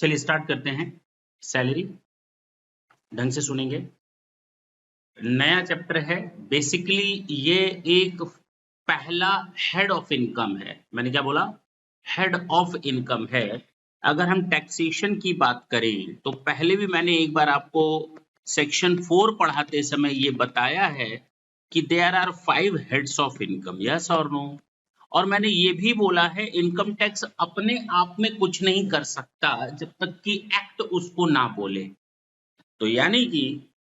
चलिए स्टार्ट करते हैं। सैलरी ढंग से सुनेंगे। नया चैप्टर है। बेसिकली ये एक पहला हेड ऑफ इनकम है। मैंने क्या बोला? हेड ऑफ इनकम है। अगर हम टैक्सेशन की बात करें तो पहले भी मैंने एक बार आपको सेक्शन 4 पढ़ाते समय ये बताया है कि there are 5 heads of income, yes और नो। और मैंने ये भी बोला है इनकम टैक्स अपने आप में कुछ नहीं कर सकता जब तक कि एक्ट उसको ना बोले। तो यानी कि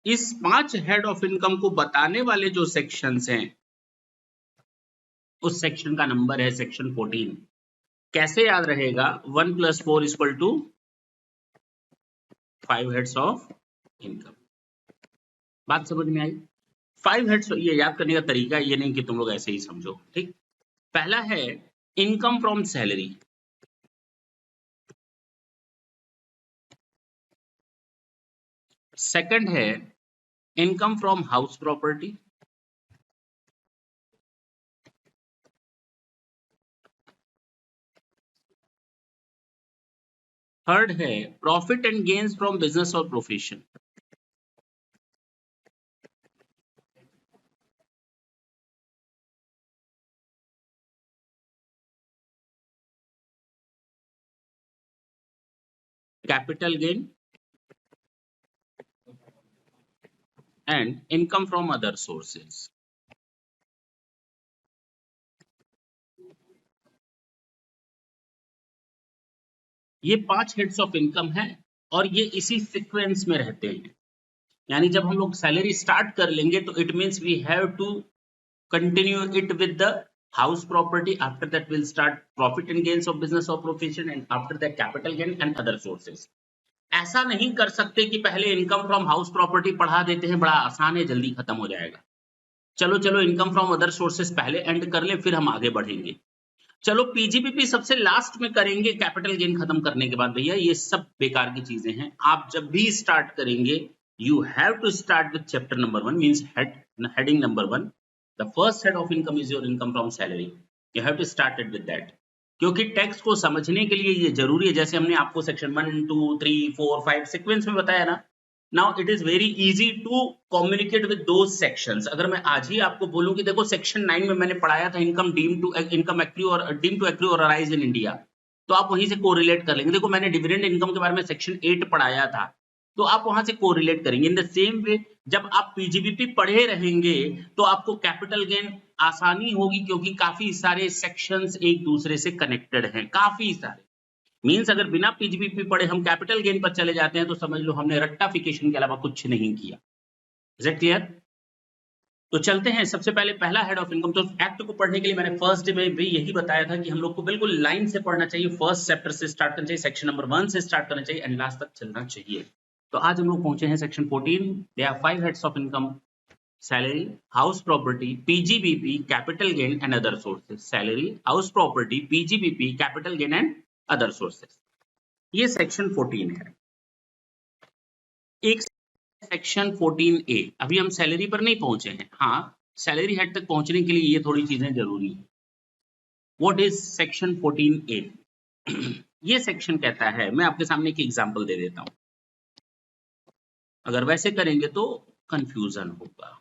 इस 5 हेड ऑफ इनकम को बताने वाले जो सेक्शंस हैं उस सेक्शन का नंबर है सेक्शन 14। कैसे याद रहेगा? 1 + 4 = 5 हेड्स ऑफ इनकम। बात समझ में आई? 5 हेड्स, ये याद करने का तरीका ये नहीं कि तुम लोग ऐसे ही समझो, ठीक। पहला है इनकम फ्रॉम सैलरी। सेकंड है income from house property. Third है profit and gains from business और profession. Capital gain and income from other sources. ये 5 हेड्स ऑफ इनकम है और ये इसी सीक्वेंस में रहते हैं। यानी जब हम लोग सैलरी स्टार्ट कर लेंगे तो it means we have to continue it with the house property. After that will start profit and gains of business और profession and after that capital gain and other sources. ऐसा नहीं कर सकते कि पहले इनकम फ्रॉम हाउस प्रॉपर्टी पढ़ा देते हैं, बड़ा आसान है, जल्दी खत्म हो जाएगा। चलो चलो इनकम फ्रॉम अदर सोर्सेज पहले एंड कर ले, फिर हम आगे बढ़ेंगे। चलो पीजीबीपी सबसे लास्ट में करेंगे कैपिटल गेन खत्म करने के बाद। भैया ये सब बेकार की चीजें हैं। आप जब भी स्टार्ट करेंगे you have to start with chapter number 1 means heading number 1। The first head of income is your income from salary. You have to start it with that, क्योंकि टेक्स्ट को समझने के लिए ये जरूरी है। जैसे हमने आपको सेक्शन 1 2 3 4 5 सीक्वेंस में बताया ना। Now it is very easy to communicate with those sections। अगर मैं आज ही आपको बोलूं कि देखो सेक्शन 9 में मैंने पढ़ाया था इनकम डीम टू एक्रू और डीम टू एक्रू और अराइज इन इंडिया, तो आप वहीं से कोरिलेट कर लेंगे। देखो मैंने डिविडेंड इनकम के बारे में सेक्शन 8 पढ़ाया था, तो आप वहां से कोरिलेट करेंगे। इन द सेम वे जब आप पीजीबीपी पढ़े रहेंगे तो आपको कैपिटल गेन आसानी होगी, क्योंकि काफी सारे सेक्शंस एक दूसरे से कनेक्टेड हैं, काफी सारे। मींस अगर बिना पीजीबीपी पढ़े हम कैपिटल गेन पर चले जाते हैं तो समझ लो हमने रट्टाफिकेशन के अलावा कुछ नहीं किया। Is it clear? तो चलते हैं। सबसे पहले पहला हेड ऑफ इनकम। तो एक्ट को पढ़ने के लिए मैंने फर्स्ट डे में भी यही बताया था कि हम लोग को बिल्कुल लाइन से पढ़ना चाहिए, फर्स्ट चैप्टर से स्टार्ट करना चाहिए, सेक्शन नंबर 1 से स्टार्ट करना चाहिए एंड लास्ट तक चलना चाहिए। तो आज हम लोग पहुंचे हैं section 14। They are 5 heads of income: salary, house property, PGBP, capital gain and other sources. Salary, house property, PGBP, capital gain and other sources, ये सेक्शन 14 है। एक सेक्शन 14A। अभी हम सैलरी पर नहीं पहुंचे हैं। हाँ, सैलरी हेड तक पहुंचने के लिए ये थोड़ी चीजें जरूरी है। What is section 14A? ये सेक्शन कहता है, मैं आपके सामने एक एग्जांपल दे देता हूं, अगर वैसे करेंगे तो कंफ्यूजन होगा।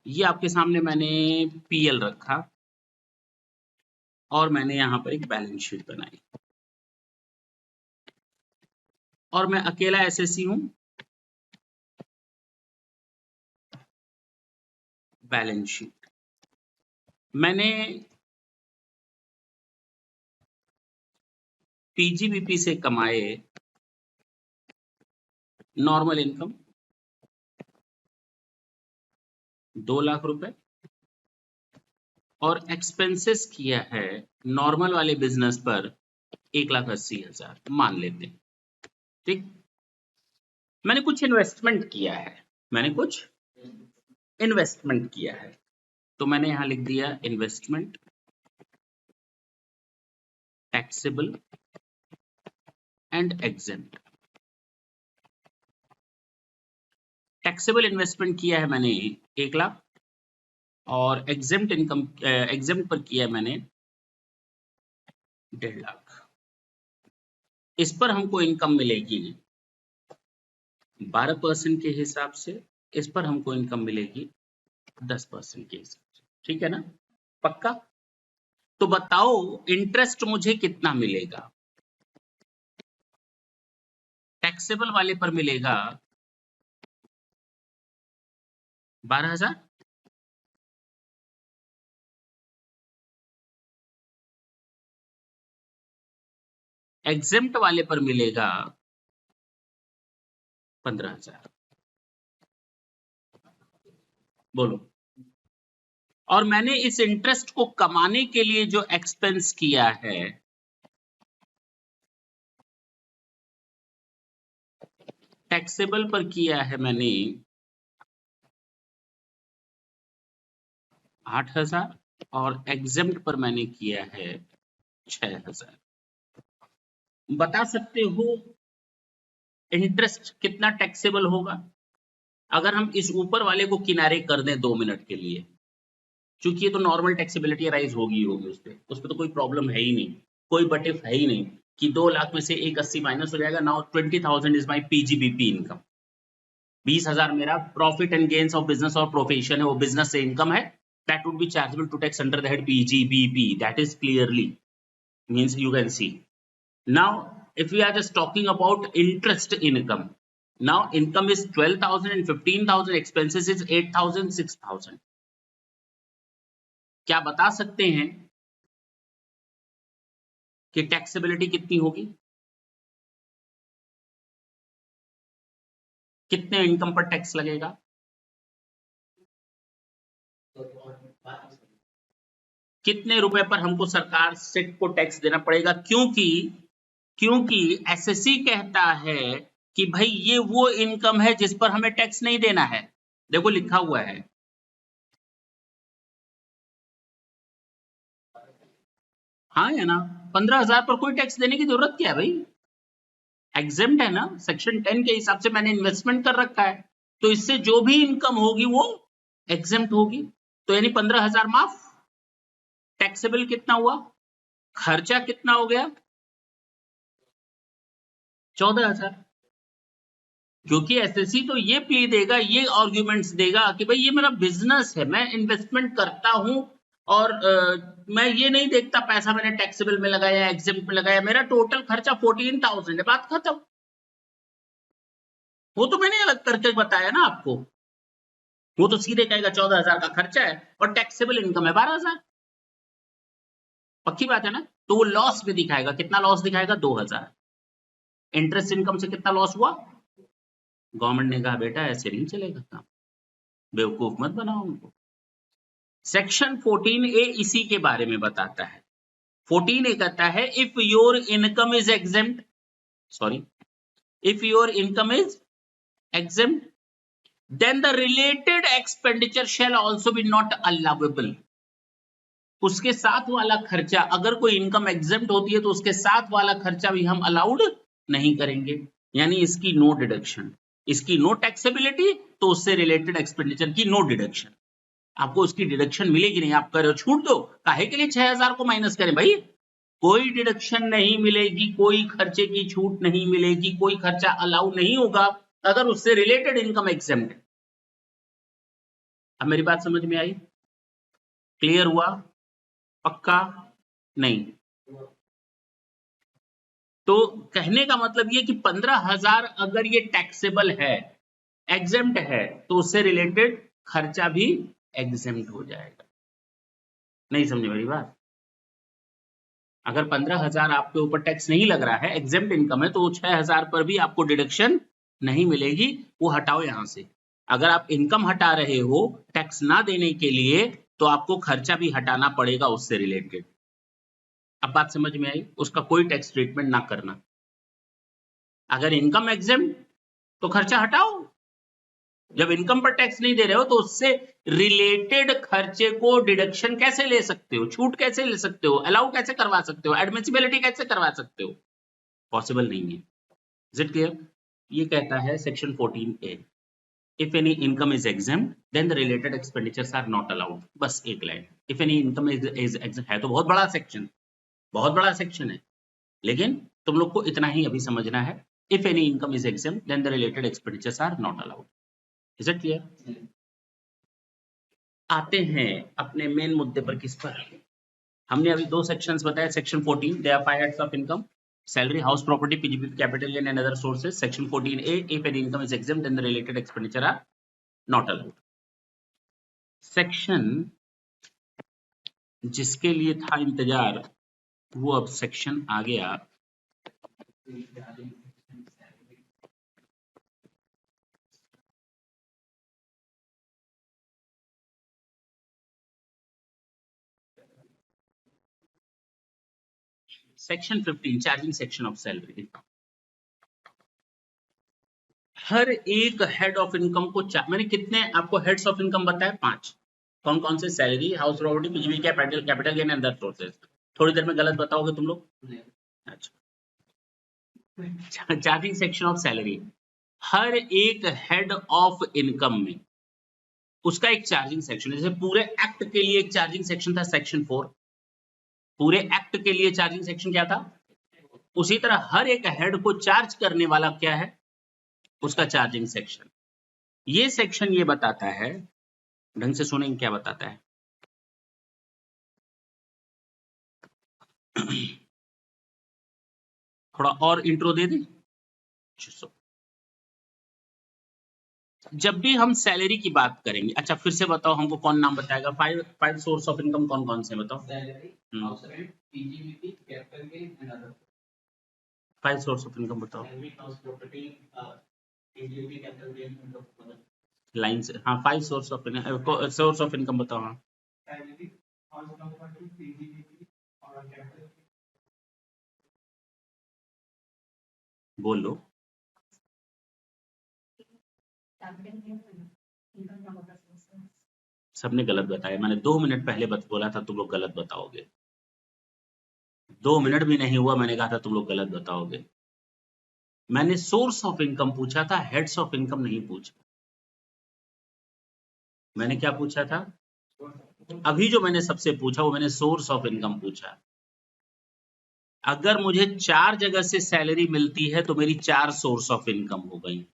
ये आपके सामने मैंने पीएल रखा और मैंने यहां पर एक बैलेंस शीट बनाई और मैं अकेला एसएससी हूं। बैलेंस शीट मैंने पीजीबीपी से कमाए नॉर्मल इनकम 2 लाख रुपए और एक्सपेंसेस किया है नॉर्मल वाले बिजनेस पर 1,80,000 मान लेते हैं, ठीक। मैंने कुछ इन्वेस्टमेंट किया है, तो मैंने यहां लिख दिया investment taxable and exempt. Taxable investment किया है मैंने 1 लाख और एग्जेम्प्ट इनकम एग्जेम्प्ट पर किया मैंने 1.5 लाख। इस पर हमको इनकम मिलेगी 12% के हिसाब से, इस पर हमको इनकम मिलेगी 10% के हिसाब से, ठीक है ना? पक्का? तो बताओ इंटरेस्ट मुझे कितना मिलेगा? टैक्सेबल वाले पर मिलेगा 12,000, एग्जेम्प्ट वाले पर मिलेगा 15,000। बोलो। और मैंने इस इंटरेस्ट को कमाने के लिए जो एक्सपेंस किया है, टैक्सेबल पर किया है मैंने 8,000 और एग्जेम्प्ट पर मैंने किया है 6,000। बता सकते हो इंटरेस्ट कितना टैक्सेबल होगा? अगर हम इस ऊपर वाले को किनारे कर दें 2 मिनट के लिए, क्योंकि ये तो नॉर्मल टैक्सेबिलिटी राइज होगी उस पे तो कोई प्रॉब्लम है ही नहीं, कोई बटिफ है ही नहीं कि 2 लाख में से 180 माइनस हो जाएगा। Now 20,000 is my PGBP income. 20,000 मेरा profit and gains of business और प्रोफेशन है, वो बिजनेस से इनकम है, that would be chargeable to tax under the head PGBP. That is clearly means you can see. Now, if we are just talking about interest income, now income is 12,000 and 15,000, expenses is 8,000, 6,000. क्या बता सकते हैं कि taxability कितनी होगी? कितने income पर tax लगेगा? कितने रुपए पर हमको सरकार सेट को टैक्स देना पड़ेगा? क्योंकि एसएससी कहता है कि भाई ये वो इनकम है जिस पर हमें टैक्स नहीं देना है। देखो लिखा हुआ है, हाँ या ना? 15,000 पर कोई टैक्स देने की जरूरत क्या है भाई? एग्जेम्प्ट है ना, सेक्शन 10 के हिसाब से मैंने इन्वेस्टमेंट कर रखा है, तो इससे जो भी इनकम होगी वो एग्जेम्प्ट होगी। तो यानी 15,000 माफ। टैक्सेबल कितना हुआ? खर्चा कितना हो गया? 14,000। क्योंकि एसएससी तो ये प्ली देगा, ये आर्ग्यूमेंट्स देगा कि भाई ये मेरा बिजनेस है, मैं इन्वेस्टमेंट करता हूं और मैं ये नहीं देखता पैसा मैंने टैक्सेबल में लगाया, एग्जेम्प्ट में लगाया, मेरा टोटल खर्चा 14,000 है, बात खत्म। वो तो मैंने अलग करके बताया ना आपको, वो तो सीधे कहेगा 14,000 का खर्चा है और टैक्सेबल इनकम है 12,000। पक्की बात है ना? तो वो लॉस में दिखाएगा, कितना लॉस दिखाएगा? 2,000। इंटरेस्ट इनकम से कितना लॉस हुआ? गवर्नमेंट ने कहा बेटा ऐसे नहीं चलेगा काम, बेवकूफ मत बनाओ उनको। सेक्शन 14A इसी के बारे में बताता है। 14A कहता है if your income is exempt, sorry, if your income is exempt then the related expenditure shall also be not allowable. उसके साथ वाला खर्चा, अगर कोई इनकम एग्जेम्प्ट होती है तो उसके साथ वाला खर्चा भी हम अलाउड नहीं करेंगे, यानी इसकी नो डिडक्शन, इसकी नो टैक्सेबिलिटी, तो उससे रिलेटेड एक्सपेंडिचर की नो डिडक्शन। आपको उसकी डिडक्शन मिलेगी नहीं, आप करो छूट दो, काहे के लिए 6,000 को माइनस करें भाई? कोई डिडक्शन नहीं मिलेगी, कोई खर्चे की छूट नहीं मिलेगी, कोई खर्चा अलाउ नहीं होगा अगर उससे रिलेटेड इनकम एग्जेम्प्ट है। अब मेरी बात समझ में आई? क्लियर हुआ? पक्का? नहीं? तो कहने का मतलब ये कि 15,000 अगर ये टैक्सेबल है, एग्जेम्प्ट है, तो उससे रिलेटेड खर्चा भी एग्जेम्प्ट हो जाएगा। नहीं समझे मेरी बात? अगर 15,000 आपके ऊपर टैक्स नहीं लग रहा है, एग्जेम्प्ट इनकम है, तो 6,000 पर भी आपको डिडक्शन नहीं मिलेगी, वो हटाओ यहां से। अगर आप इनकम हटा रहे हो टैक्स ना देने के लिए, तो आपको खर्चा भी हटाना पड़ेगा उससे रिलेटेड। अब बात समझ में आई? उसका कोई टैक्स ट्रीटमेंट ना करना। अगर इनकम एग्जेम्प्ट तो खर्चा हटाओ, जब इनकम पर टैक्स नहीं दे रहे हो तो उससे रिलेटेड खर्चे को डिडक्शन कैसे ले सकते हो, छूट कैसे ले सकते हो, अलाउ कैसे करवा सकते हो, एडमिसिबिलिटी कैसे करवा सकते हो? पॉसिबल नहीं है। Is it clear? ये कहता है section 14A। If any income is exempt, then the related expenditures are not allowed. बस एक line. If any income is exempt है तो बहुत बड़ा सेक्शन है, लेकिन तुम लोग को इतना ही अभी समझना है. If any income is exempt, then the related expenditures are not allowed. Is it clear? आते हैं अपने मेन मुद्दे पर. किस पर? हमने अभी दो सेक्शंस बताए. Section 14, there are 5 heads of income: salary, house property, PGBP, capital gain and other sources. Section 14A, if any income is exempt, then the related expenditure are not allowed. Section जिसके लिए था इंतजार वो अब section आ गया. Section 15, charging section of salary. हर एक हेड ऑफ इनकम को मैंने कितने आपको हेड्स ऑफ इनकम बताया? 5. कौन कौन से? Salary, house property, PGB, capital gain and other sources. थोड़ी देर में गलत बताओगे तुम लोग. अच्छा, चार्जिंग सेक्शन ऑफ सैलरी. हर एक हेड ऑफ इनकम में उसका एक चार्जिंग सेक्शन है. जैसे पूरे एक्ट के लिए एक चार्जिंग सेक्शन था, सेक्शन 4. पूरे एक्ट के लिए चार्जिंग सेक्शन क्या था? उसी तरह हर एक हेड को चार्ज करने वाला क्या है? उसका चार्जिंग सेक्शन. ये सेक्शन ये बताता है, ढंग से सुनेंगे क्या बताता है. थोड़ा और इंट्रो दे दें. जब भी हम सैलरी की बात करेंगे, अच्छा फिर से बताओ, हमको कौन नाम बताएगा? 5 सोर्स ऑफ इनकम कौन कौन से बताओ? Salary, house rent, PGBP, capital gain and other. 5 source of income बताओ. Salary, house property, PGBP, capital gain and other. Line से. हाँ, 5 सोर्स ऑफ इनकम बताओ. हाँ, सैलरी, हाउस प्रॉपर्टी, पीजीबीपी और कैपिटल. बोल लो. सबने गलत बताया. मैंने 2 मिनट पहले बोला था तुम लोग गलत बताओगे. 2 मिनट भी नहीं हुआ मैंने कहा था तुम लोग गलत बताओगे. मैंने सोर्स ऑफ इनकम पूछा था, हेड्स ऑफ इनकम नहीं पूछा. मैंने क्या पूछा था? अभी जो मैंने सबसे पूछा वो मैंने सोर्स ऑफ इनकम पूछा. अगर मुझे 4 जगह से सैलरी मिलती है तो मेरी 4 सोर्स ऑफ इनकम हो गई.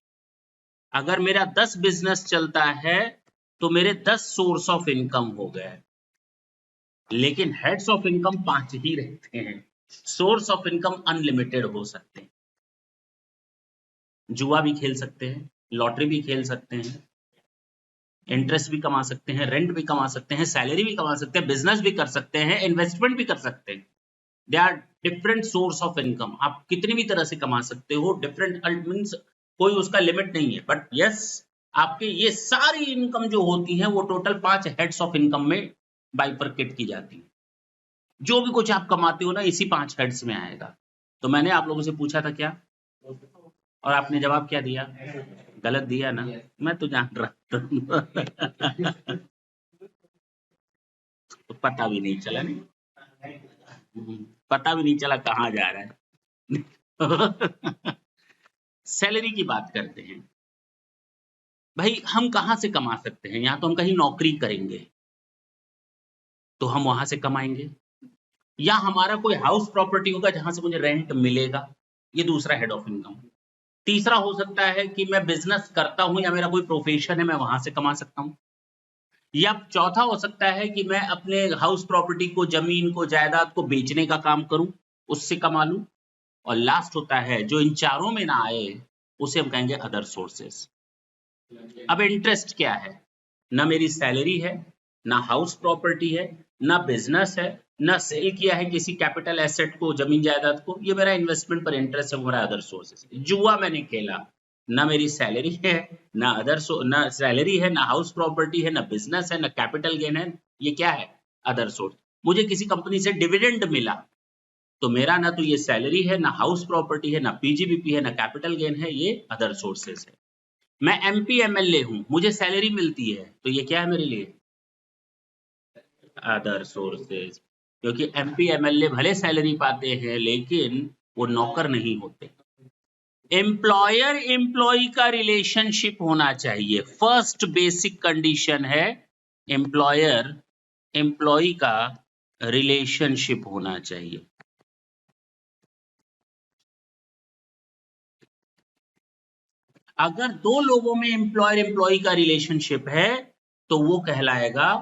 अगर मेरा 10 बिजनेस चलता है तो मेरे 10 सोर्स ऑफ इनकम हो गए. लेकिन हेड्स ऑफ इनकम 5 ही रहते हैं. सोर्स ऑफ इनकम अनलिमिटेड हो सकते हैं. जुआ भी खेल सकते हैं, लॉटरी भी खेल सकते हैं, इंटरेस्ट भी कमा सकते हैं, रेंट भी कमा सकते हैं, सैलरी भी कमा सकते हैं, बिजनेस भी कर सकते हैं, इन्वेस्टमेंट भी कर सकते हैं. They are different source of income. आप कितनी भी तरह से कमा सकते हो. डिफरेंट मींस कोई उसका लिमिट नहीं है. बट यस, आपके ये सारी इनकम जो होती है वो टोटल 5 हेड्स ऑफ इनकम में बाइफरकेट की जाती है. जो भी कुछ आप कमाते हो ना, इसी 5 हेड्स में आएगा. तो मैंने आप लोगों से पूछा था क्या, और आपने जवाब क्या दिया? गलत दिया ना. मैं तो जान रहा था. तो पता भी नहीं चला. नहीं पता भी नहीं चला कहाँ जा रहा है. सैलरी की बात करते हैं. भाई हम कहाँ से कमा सकते हैं? यहाँ तो हम कहीं नौकरी करेंगे तो हम वहां से कमाएंगे, या हमारा कोई हाउस प्रॉपर्टी होगा जहां से मुझे रेंट मिलेगा. ये दूसरा हेड ऑफ इनकम. तीसरा हो सकता है कि मैं बिजनेस करता हूं या मेरा कोई प्रोफेशन है, मैं वहां से कमा सकता हूं. या चौथा हो सकता है कि मैं अपने हाउस प्रॉपर्टी को, जमीन को, जायदाद को बेचने का काम करूं, उससे कमा लूं. और लास्ट होता है जो इन चारों में ना आए उसे हम कहेंगे अदर सोर्सेस. अब इंटरेस्ट क्या है? ना मेरी सैलरी है, ना हाउस प्रॉपर्टी है, ना बिजनेस है, ना सेल किया है किसी कैपिटल एसेट को, जमीन जायदाद को. ये मेरा इन्वेस्टमेंट पर इंटरेस्ट है, वो मेरा अदर सोर्सेस. जुआ मैंने खेला, ना मेरी सैलरी है, ना ना सैलरी है, ना हाउस प्रॉपर्टी है, ना बिजनेस है, ना कैपिटल गेन है. ये क्या है? Other source. मुझे किसी कंपनी से डिविडेंड मिला तो मेरा ना तो ये सैलरी है, ना हाउस प्रॉपर्टी है, ना पीजीबीपी है, ना कैपिटल गेन है. ये अदर सोर्सेस है. मैं एमपी एमएलए हूं, मुझे सैलरी मिलती है तो ये क्या है मेरे लिए? Other sources. क्योंकि एमपी एमएलए भले सैलरी पाते हैं लेकिन वो नौकर नहीं होते. एम्प्लॉयर एम्प्लॉय का रिलेशनशिप होना चाहिए। फर्स्ट बेसिक कंडीशन है एम्प्लॉयर एम्प्लॉय का रिलेशनशिप होना चाहिए। अगर दो लोगों में एम्प्लॉयर एम्प्लॉय का रिलेशनशिप है तो वो कहलाएगा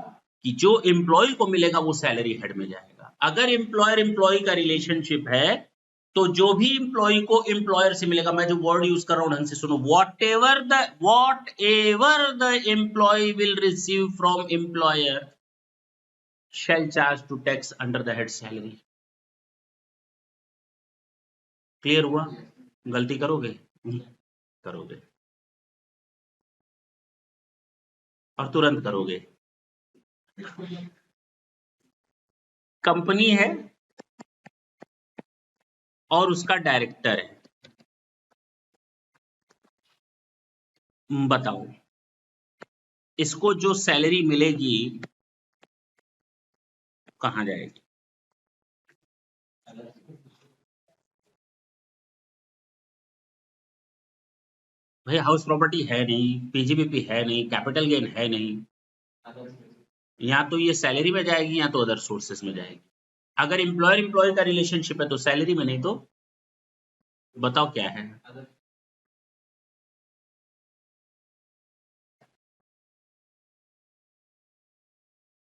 कि जो एम्प्लॉय को मिलेगा वो सैलरी हेड में जाएगा। अगर एम्प्लॉयर एम्प्लॉय का रिलेशनशिप है तो जो भी एम्प्लॉय को एम्प्लॉयर से मिलेगा, मैं जो वर्ड यूज कर रहा हूं ढंग से सुनो, whatever the employee will receive from employer shall charge to tax under the head salary। Clear हुआ? गलती करोगे? करोगे और तुरंत करोगे। कंपनी है और उसका डायरेक्टर है, बताओ इसको जो सैलरी मिलेगी कहां जाएगी? भाई हाउस प्रॉपर्टी है नहीं, पीजीबीपी है नहीं, कैपिटल गेन है नहीं, या तो ये सैलरी में जाएगी या तो अदर सोर्सेस में जाएगी। अगर एम्प्लॉयर एम्प्लॉय का रिलेशनशिप है तो सैलरी में, नहीं तो बताओ क्या है?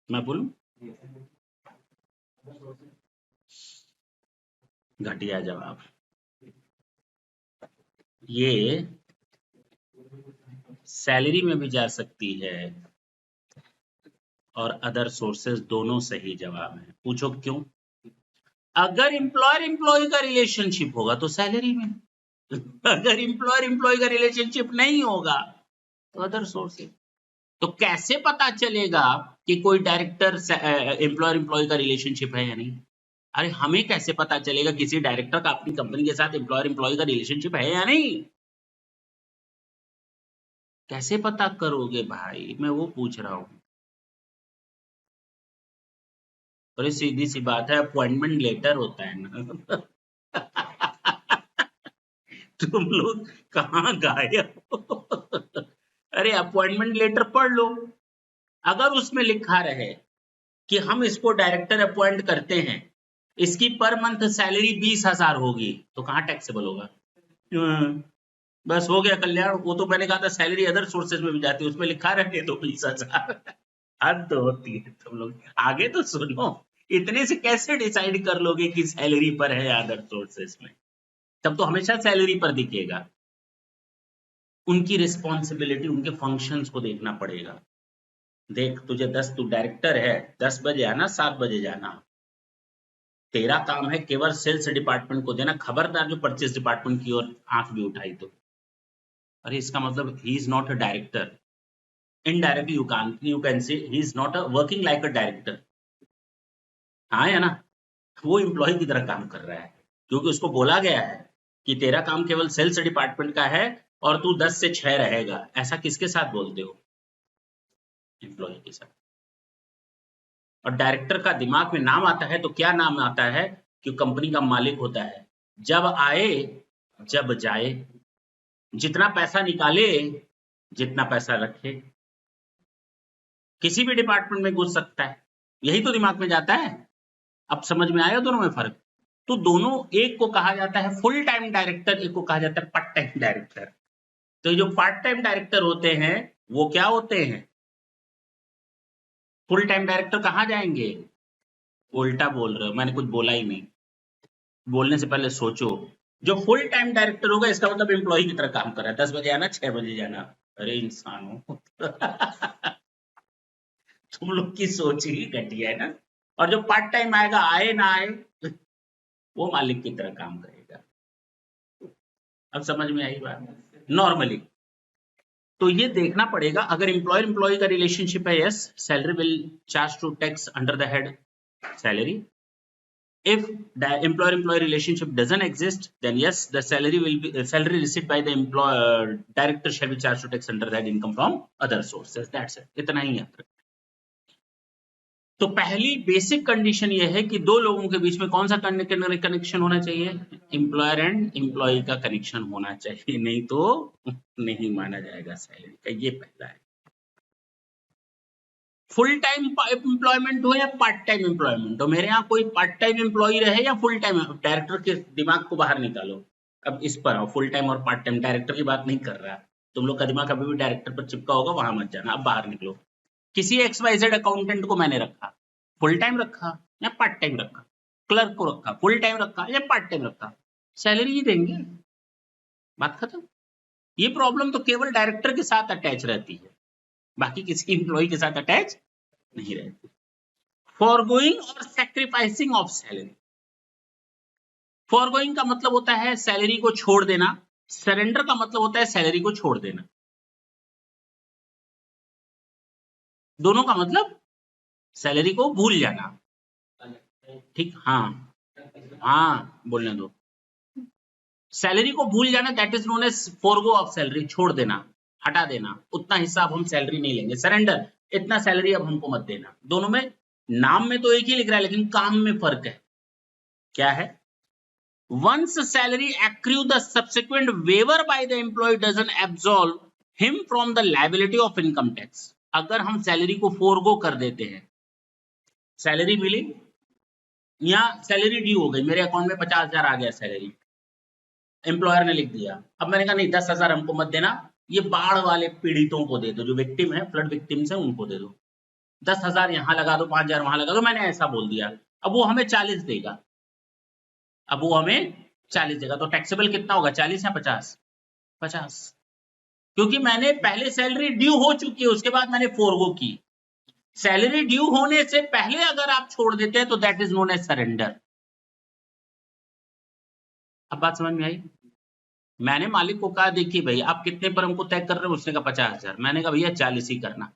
मैं बोलूं? घटिया जवाब। ये सैलरी में भी जा सकती है और अदर सोर्सेस, दोनों सही जवाब है। पूछो क्यों? अगर एम्प्लॉयर एम्प्लॉय का रिलेशनशिप होगा तो सैलरी में, अगर एम्प्लॉयर एम्प्लॉय का रिलेशनशिप नहीं होगा तो अदर सोर्सेस। तो कैसे पता चलेगा कि कोई डायरेक्टर एम्प्लॉयर एम्प्लॉय का रिलेशनशिप है या नहीं? अरे हमें कैसे पता चलेगा किसी डायरेक्टर का अपनी कंपनी के साथ एम्प्लॉयर एम्प्लॉय का रिलेशनशिप है या नहीं? कैसे पता करोगे भाई, मैं वो पूछ रहा हूं। अरे सीधी सी बात है, अपॉइंटमेंट लेटर होता है ना। तुम लोग कहाँ गायब हो? अरे अपॉइंटमेंट लेटर पढ़ लो। अगर उसमें लिखा रहे कि हम इसको डायरेक्टर अपॉइंट करते हैं, इसकी पर मंथ सैलरी 20,000 होगी, तो कहाँ टैक्सेबल होगा? हम्म, बस हो गया कल्याण। वो तो मैंने कहा था सैलरी अदर सोर्सेज में भी जाती है, उसमें लिखा रहे तो 20,000। हद तो होती है तुम लोग। आगे तो सुनो, इतने से कैसे डिसाइड कर लोगे कि सैलरी पर है या अदर सोर्सेज में? तब तो हमेशा सैलरी पर दिखेगा। उनकी रिस्पॉन्सिबिलिटी, उनके फंक्शंस को देखना पड़ेगा। देख तुझे 10, तू डायरेक्टर है, 10 बजे आना, 7 बजे जाना। तेरा काम है केवल सेल्स डिपार्टमेंट को देना, खबरदार जो परचेज डिपार्टमेंट की ओर आंख भी उठाई तो। अरे इसका मतलब he is not a director. Indirectly you can say he is not a working like a director. हाँ या ना? वो एम्प्लॉय की तरह काम कर रहा है, क्योंकि उसको बोला गया है कि तेरा काम केवल सेल्स डिपार्टमेंट का है और तू 10 से 6 रहेगा। ऐसा किसके साथ बोलते हो? एम्प्लॉय के साथ। और डायरेक्टर का दिमाग में नाम आता है तो क्या नाम आता है कि कंपनी का मालिक होता है। जब आए जब जाए, जितना पैसा निकाले जितना पैसा रखे, किसी भी डिपार्टमेंट में घुस सकता है। यही तो दिमाग में जाता है। अब समझ में आया दोनों में फर्क? तो दोनों, एक को कहा जाता है फुल टाइम डायरेक्टर, एक को कहा जाता है पार्ट टाइम डायरेक्टर। तो जो पार्ट टाइम डायरेक्टर होते हैं वो क्या होते हैं? फुल टाइम डायरेक्टर कहाँ जाएंगे? उल्टा बोल रहे हो, मैंने कुछ बोला ही नहीं। बोलने से पहले सोचो। जो फुल टाइम डायरेक्टर होगा इसका मतलब एम्प्लॉय की तरह काम कर रहा है, 10 बजे आना, 6 बजे जाना। अरे इंसानों। तुम लोग की सोच ही घटिया है ना। और जो पार्ट टाइम आएगा, आए ना आए, वो मालिक की तरह काम करेगा। अब समझ में आई बात? नॉर्मली तो ये देखना पड़ेगा। अगर एम्प्लॉयर एम्प्लॉय का रिलेशनशिप है, yes salary will charge to tax under the head salary. If the employer-employee relationship doesn't exist, then yes, the salary will be salary received by the employer director shall be charged to tax under that income from other sources. That's it. इतना ही है। तो पहली basic condition ये है कि दो लोगों के बीच में कौन सा कनेक्शन होना चाहिए, एम्प्लॉयर एंड एम्प्लॉय का कनेक्शन होना चाहिए, नहीं तो नहीं माना जाएगा सैलरी का। ये पहला है। फुल टाइम एम्प्लॉयमेंट हो या पार्ट टाइम एम्प्लॉयमेंट हो, मेरे यहाँ कोई पार्ट टाइम एम्प्लॉय रहे या फुल टाइम, डायरेक्टर के दिमाग को बाहर निकालो। अब इस पर आओ, फुल टाइम और पार्ट टाइम, डायरेक्टर की बात नहीं कर रहा, तुम लोग का दिमाग अभी भी डायरेक्टर पर चिपका होगा, वहां मत जाना, अब बाहर निकलो। किसी XYZ अकाउंटेंट को मैंने रखा, फुल टाइम रखा या पार्ट टाइम रखा, क्लर्क को रखा, फुल टाइम रखा या पार्ट टाइम रखा, सैलरी ही देंगे, बात खत्म। ये प्रॉब्लम तो केवल डायरेक्टर के साथ अटैच रहती है, बाकी किसी एम्प्लॉय के साथ अटैच नहीं रहती। फॉरगोइंग और सैक्रिफाइसिंग ऑफ सैलरी। फॉरगोइंग का मतलब होता है सैलरी को छोड़ देना, सरेंडर का मतलब होता है सैलरी को छोड़ देना। दोनों का मतलब सैलरी को भूल जाना, ठीक, हाँ हाँ बोलने दो। सैलरी को भूल जाना, that is known as forgo of salary, छोड़ देना, हटा देना, उतना हिस्सा अब हम सैलरी नहीं लेंगे, सरेंडर, इतना सैलरी अब हमको मत देना। दोनों में नाम में तो एक ही लिख रहा है लेकिन काम में फर्क है। क्या है? Once salary accrue, the subsequent waiver by the employee doesn't absolve him from the liability of income tax. अगर हम सैलरी को फोरगो कर देते हैं, सैलरी मिली या सैलरी ड्यू हो गई, मेरे अकाउंट में 50,000 आ गया सैलरी, एम्प्लॉयर ने लिख दिया, अब मैंने कहा नहीं 10,000 हमको मत देना, ये बाढ़ वाले पीड़ितों को दे दो, जो विक्टिम है, फ्लड विक्टिम्स है, उनको दे दो, 10,000 यहाँ लगा दो, 5,000 वहां लगा दो, मैंने ऐसा बोल दिया। अब वो हमें 40 देगा, अब वो हमें 40 देगा, तो टैक्सेबल कितना होगा, 40 या 50? 50, क्योंकि मैंने पहले सैलरी ड्यू हो चुकी है, उसके बाद मैंने फोरगो की। सैलरी ड्यू होने से पहले अगर आप छोड़ देते हैं तो that is known as surrender. अब बात समझ में आई? मैंने मालिक को कहा देखिए भाई आप कितने पर हमको तय कर रहे हो, उसने कहा 50,000, मैंने कहा भैया 40 ही करना।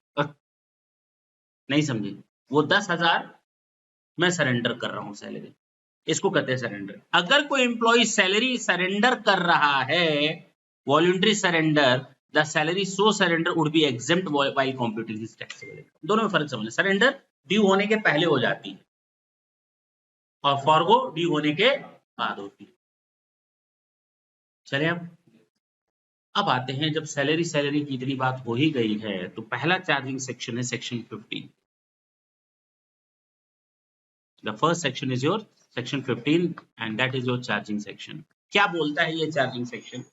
नहीं समझे? वो 10,000 मैं सरेंडर कर रहा हूं सैलरी, इसको कहते हैं सरेंडर। अगर कोई एम्प्लॉय सैलरी सरेंडर कर रहा है, voluntary surrender, the salary so surrender would be exempt while computing his taxable income. दोनों में फर्क समझना, सरेंडर ड्यू होने के पहले हो जाती है और फॉरगो ड्यू होने के बाद होती है। चलिए अब आते हैं, जब सैलरी की इतनी बात हो ही गई है तो पहला चार्जिंग सेक्शन है section 15। The first section is your section 15 and that is your charging section. क्या बोलता है ये चार्जिंग सेक्शन?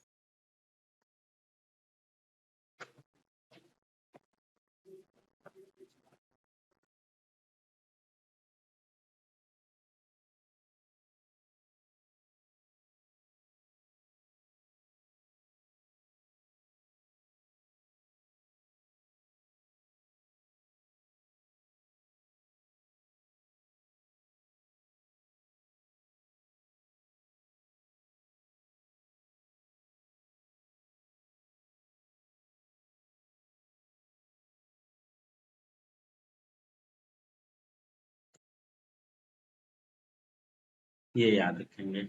ये याद रखेंगे,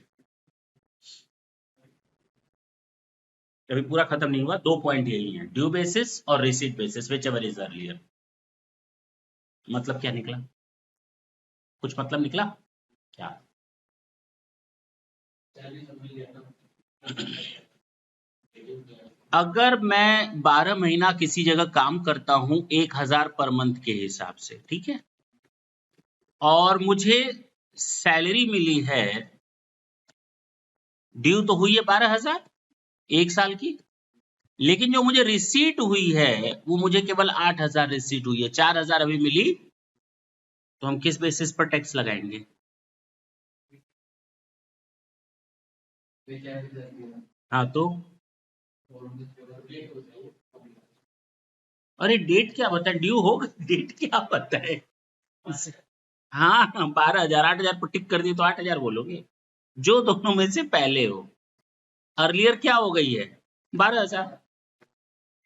अभी पूरा खत्म नहीं हुआ, 2 पॉइंट यही है, ड्यू बेसिस और receipt basis, whichever is earlier. मतलब क्या निकला? कुछ मतलब निकला क्या? अगर मैं 12 महीना किसी जगह काम करता हूं 1,000 पर मंथ के हिसाब से, ठीक है, और मुझे सैलरी मिली है, ड्यू तो हुई है 12,000 एक साल की, लेकिन जो मुझे रिसीट हुई है वो मुझे केवल 8,000 रिसीट हुई है, 4,000 अभी मिली, तो हम किस बेसिस पर टैक्स लगाएंगे? हाँ तो अरे डेट क्या बताए, ड्यू हो गई, डेट क्या बताए? हाँ 12,000, 8,000 पर टिक कर दिए तो 8,000 बोलोगे, जो दोनों में से पहले हो। अर्लियर क्या हो गई है? 12,000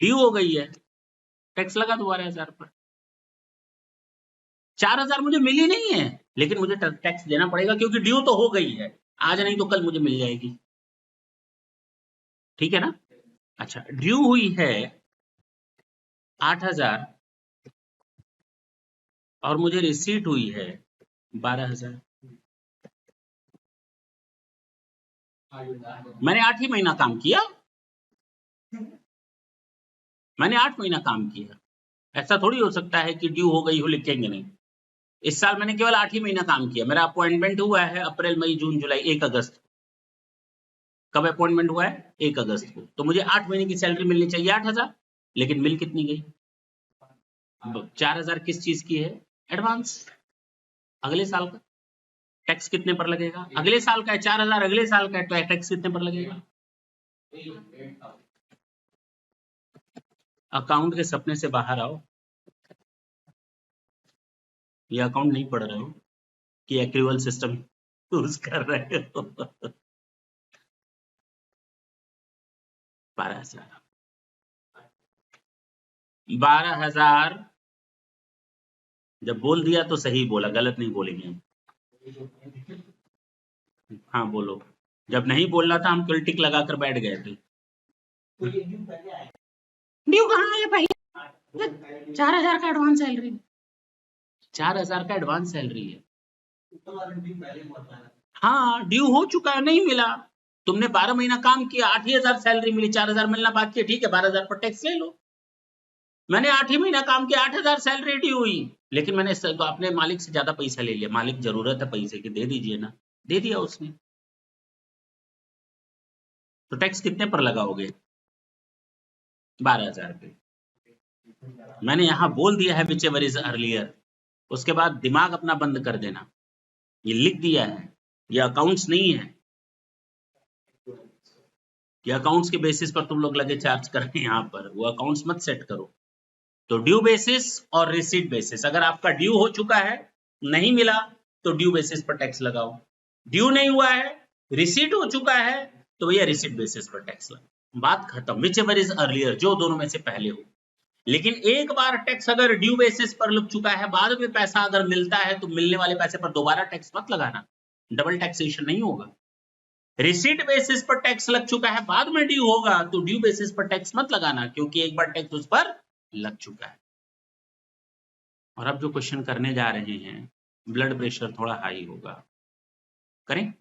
ड्यू हो गई है, टैक्स लगा दो 12,000 पर। 4,000 मुझे मिली नहीं है, लेकिन मुझे टैक्स देना पड़ेगा क्योंकि ड्यू तो हो गई है, आज नहीं तो कल मुझे मिल जाएगी, ठीक है ना? अच्छा, ड्यू हुई है 8,000, और मुझे रिसीट हुई है 12,000। मैंने 8 ही महीना काम किया, मैंने 8 महीना काम किया। ऐसा थोड़ी हो सकता है कि ड्यू हो गई हो लिखेंगे नहीं। इस साल मैंने केवल 8 ही महीना काम किया। मेरा अपॉइंटमेंट हुआ है अप्रैल मई जून जुलाई 1 अगस्त। कब अपॉइंटमेंट हुआ है? 1 अगस्त को। तो मुझे 8 महीने की सैलरी मिलनी चाहिए 8,000, लेकिन मिल कितनी गई? 4,000 किस चीज की है? एडवांस, अगले साल का। टैक्स कितने पर लगेगा? अगले साल का है 4,000, अगले साल का है, तो टैक्स कितने पर लगेगा? अकाउंट के सपने से बाहर आओ। ये अकाउंट नहीं पढ़ रहे हो कि एक्रूअल सिस्टम यूज कर रहे हो। 12,000, 12,000 जब बोल दिया तो सही बोला, गलत नहीं बोलेंगे हम। हाँ बोलो। जब नहीं बोलना था हम केवल टिक लगाकर बैठ गए थे। ड्यू कहाँ है भाई? 4,000 का एडवांस सैलरी, 4,000 का एडवांस सैलरी है। हाँ ड्यू हो चुका है, नहीं मिला। तुमने 12 महीना काम किया, 8,000 सैलरी मिली, 4,000 मिलना बाकी है, ठीक है 12,000 पर टैक्स ले लो। मैंने 8 ही महीना काम किया, 8,000 सैलरी ड्यू हुई, लेकिन मैंने तो अपने मालिक से ज्यादा पैसा ले लिया। मालिक जरूरत है पैसे की, दे दीजिए ना, दे दिया उसने। तो टैक्स कितने पर लगाओगे? 12,000 पे। मैंने यहाँ बोल दिया है विच एवर इज अर्लियर, उसके बाद दिमाग अपना बंद कर देना। ये लिख दिया है, ये अकाउंट्स नहीं है कि अकाउंट्स के बेसिस पर तुम लोग लगे चार्ज कर रहे हैं। यहाँ पर वो अकाउंट्स मत सेट करो। तो ड्यू बेसिस और रिसीट बेसिस, अगर आपका ड्यू हो चुका है, नहीं मिला, तो ड्यू बेसिस पर टैक्स लगाओ। ड्यू नहीं हुआ है, रिसीट हो चुका है, तो भैया रिसीट बेसिस पर टैक्स लगाओ। बात खत्म। विच एवर इज अर्लियर, जो दोनों में से पहले हो। लेकिन एक बार टैक्स अगर ड्यू बेसिस पर लग चुका है, बाद में पैसा अगर मिलता है, तो मिलने वाले पैसे पर दोबारा टैक्स मत लगाना, डबल टैक्सेशन नहीं होगा। रिसीट बेसिस पर टैक्स लग चुका है, बाद में ड्यू होगा, तो ड्यू बेसिस पर टैक्स मत लगाना, क्योंकि एक बार टैक्स उस पर लग चुका है। और अब जो क्वेश्चन करने जा रहे हैं, ब्लड प्रेशर थोड़ा हाई होगा, करें?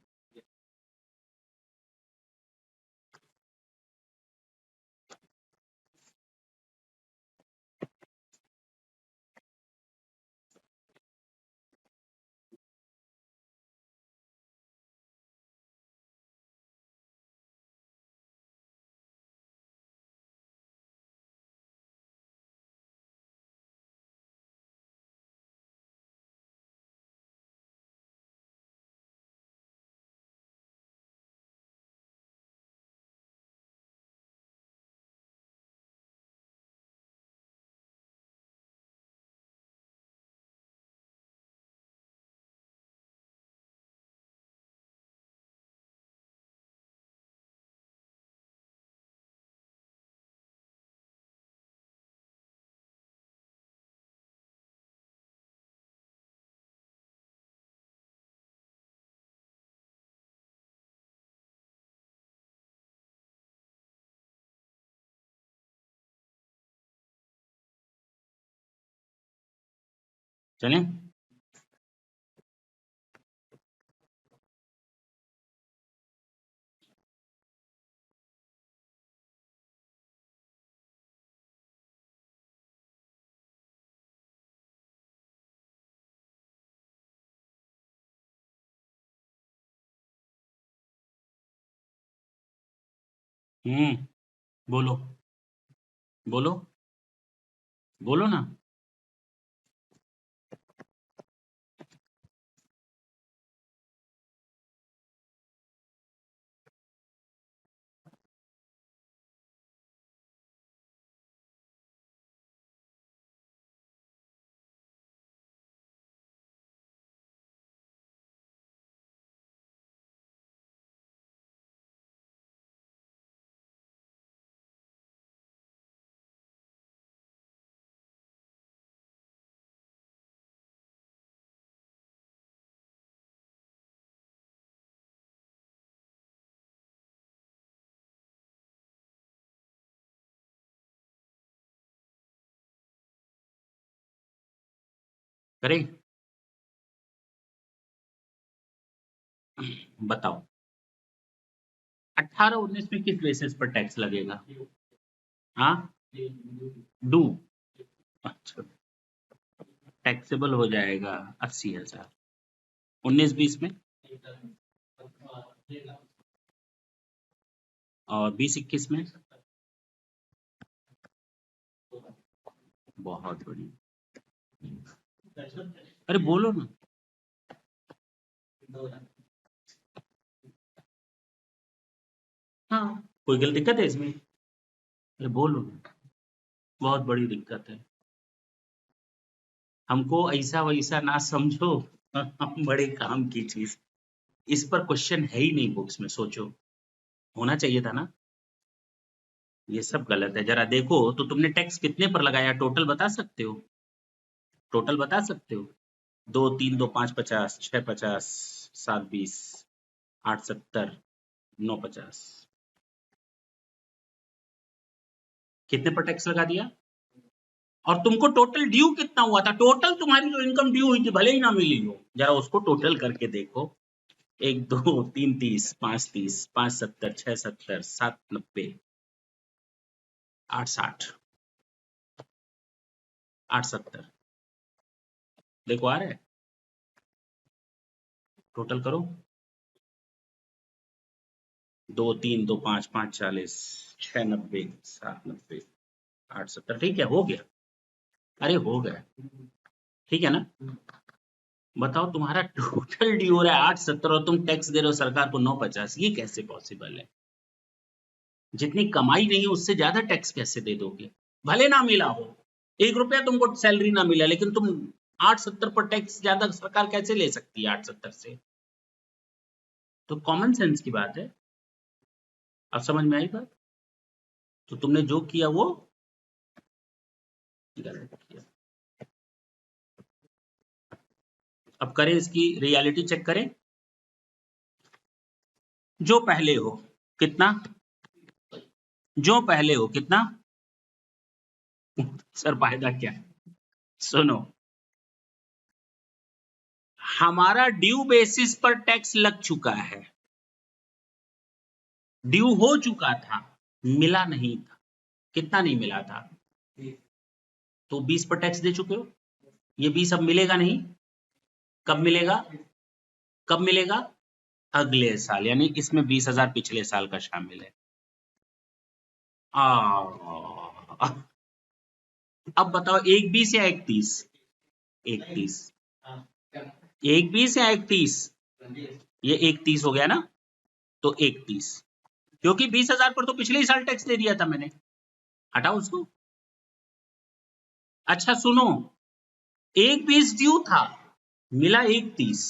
चलें? बोलो, बोलो, बोलो ना। करें? बताओ 18-19 में किस बेसिस पर टैक्स लगेगा? हाँ, डू। अच्छा, टैक्सेबल हो जाएगा 80,000। 19-20 में और 20-21 में बहुत बढ़िया। अरे बोलो ना। हाँ, कोई गलत दिक्कत है इसमें? अरे बोलो ना, बहुत बड़ी दिक्कत है। हमको ऐसा वैसा ना समझो, हम बड़े काम की चीज। इस पर क्वेश्चन है ही नहीं बुक्स में, सोचो होना चाहिए था ना। ये सब गलत है। जरा देखो तो तुमने टैक्स कितने पर लगाया, टोटल बता सकते हो? टोटल बता सकते हो? 2 3 2 5 50, 6 50, 7 20, 8 70, 9 50। कितने पर टैक्स लगा दिया? और तुमको टोटल ड्यू कितना हुआ था? टोटल तुम्हारी जो इनकम ड्यू हुई थी, भले ही ना मिली हो, जरा उसको टोटल करके देखो। 1 2 3 30, 5 30, 5 70, 6 70, 7 90, 8 60, 8 70। देखो आ रहा है? टोटल करो। 2 3 2 5 5 40, 6 90, 7 90, 8 70। ठीक है, हो गया। अरे हो गया, ठीक है ना? बताओ तुम्हारा टोटल ड्यू हो रहा है 870 और तुम टैक्स दे रहे हो सरकार को 950। ये कैसे पॉसिबल है? जितनी कमाई नहीं है उससे ज्यादा टैक्स कैसे दे दोगे? भले ना मिला हो, 1 रुपया तुमको सैलरी ना मिला, लेकिन तुम 870 पर टैक्स ज्यादा सरकार कैसे ले सकती है 870 से? तो कॉमन सेंस की बात है। अब समझ में आई बात? तो तुमने जो किया वो गलत किया। अब करें इसकी रियलिटी चेक करें। जो पहले हो कितना? जो पहले हो कितना? सर फायदा क्या? सुनो, हमारा ड्यू बेसिस पर टैक्स लग चुका है, ड्यू हो चुका था, मिला नहीं था। कितना नहीं मिला था? तो 20 पर टैक्स दे चुके हो। ये 20 अब मिलेगा नहीं। कब मिलेगा? कब मिलेगा? अगले साल, यानी इसमें 20,000 पिछले साल का शामिल है। अब बताओ 1 20 या 1 30? 1 30। 1 20 या 1 30? ये 1 30 हो गया ना? तो 1 30, क्योंकि 20,000 पर तो पिछले ही साल टैक्स दे दिया था मैंने। हटाओ उसको। अच्छा सुनो, 1 20 ड्यू था, मिला 1 30,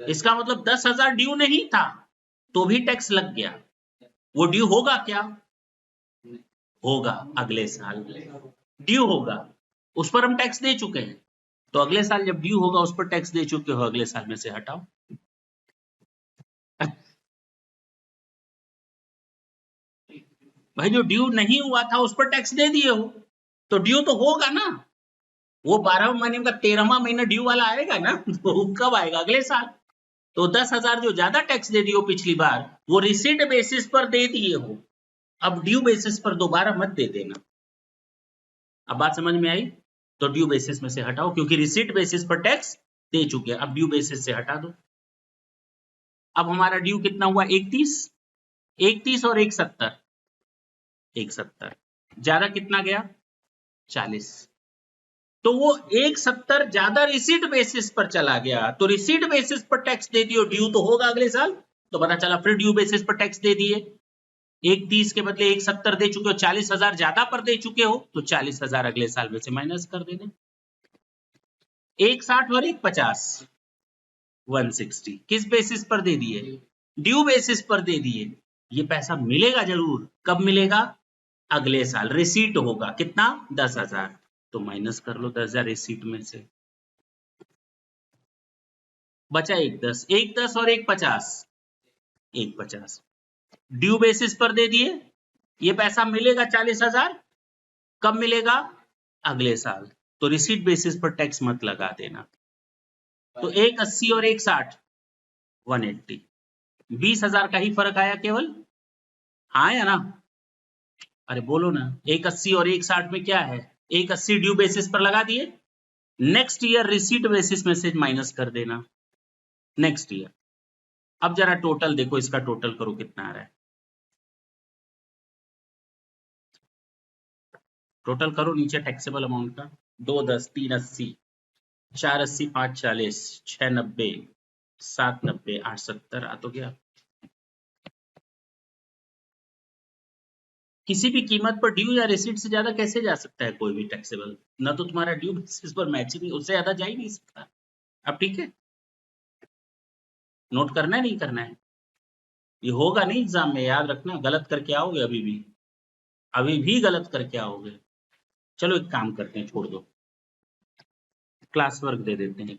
इसका मतलब 10,000 ड्यू नहीं था, तो भी टैक्स लग गया। वो ड्यू होगा क्या? होगा अगले साल ड्यू होगा, उस पर हम टैक्स दे चुके हैं। तो अगले साल जब ड्यू होगा उस पर टैक्स दे चुके हो, अगले साल में से हटाओ। भाई जो ड्यू नहीं हुआ था उस पर टैक्स दे दिए हो, तो ड्यू तो होगा ना। वो 12 महीने का 13वां महीना ड्यू वाला आएगा ना, तो कब आएगा? अगले साल। तो 10,000 जो ज्यादा टैक्स दे दिए हो पिछली बार, वो रिसीट बेसिस पर दे दिए हो, अब ड्यू बेसिस पर दोबारा मत दे देना। अब बात समझ में आई? तो ड्यू बेसिस में से हटाओ, क्योंकि रिसीट बेसिस पर टैक्स दे चुके हैं, अब ड्यू बेसिस से हटा दो। अब हमारा ड्यू कितना हुआ? 1 30। 1 30 और 1 70। 1 70 ज्यादा कितना गया? 40। तो वो 1 70 ज्यादा रिसीट बेसिस पर चला गया, तो रिसीट बेसिस पर टैक्स दे दियो, ड्यू तो होगा अगले साल। तो पता चला फिर ड्यू बेसिस पर टैक्स दे दिए। 1 30 के बदले 1 70 दे चुके हो, 40,000 ज्यादा पर दे चुके हो, तो 40,000 अगले साल में से माइनस कर देना। 1 60 और 1 50, 160 किस बेसिस पर दे दिए? ड्यू बेसिस पर दे दिए। ये पैसा मिलेगा जरूर, कब मिलेगा? अगले साल। रिसीट होगा कितना? 10,000। तो माइनस कर लो 10,000 रिसीट में से, बचा 1 10। 1 10 और 1 50, 1 50 ड्यू बेसिस पर दे दिए। ये पैसा मिलेगा 40,000, कब मिलेगा? अगले साल। तो रिसीट बेसिस पर टैक्स मत लगा देना। तो 180 और 160 180, 20,000 का ही फर्क आया केवल। हाँ या ना? अरे बोलो ना, 180 और 160 में क्या है? 180 ड्यू बेसिस पर लगा दिए, नेक्स्ट ईयर रिसीट बेसिस में से माइनस कर देना नेक्स्ट ईयर। अब जरा टोटल देखो, इसका टोटल करो कितना आ रहा है, टोटल करो नीचे टैक्सेबल अमाउंट का। 2 10 3 80, 4 80 5 40, 6 90, 7 90, 8 70 आ तो गया। किसी भी कीमत पर ड्यू या रिसीट से ज्यादा कैसे जा सकता है कोई भी टैक्सेबल? ना तो तुम्हारा ड्यू बेसिस पर मैचिंग, उससे ज्यादा जा ही नहीं सकता। अब ठीक है, नोट करना है नहीं करना है? ये होगा नहीं एग्जाम में, याद रखना, गलत करके आओगे अभी भी गलत करके आओगे। चलो एक काम करते हैं, छोड़ दो, क्लास वर्क दे देते हैं,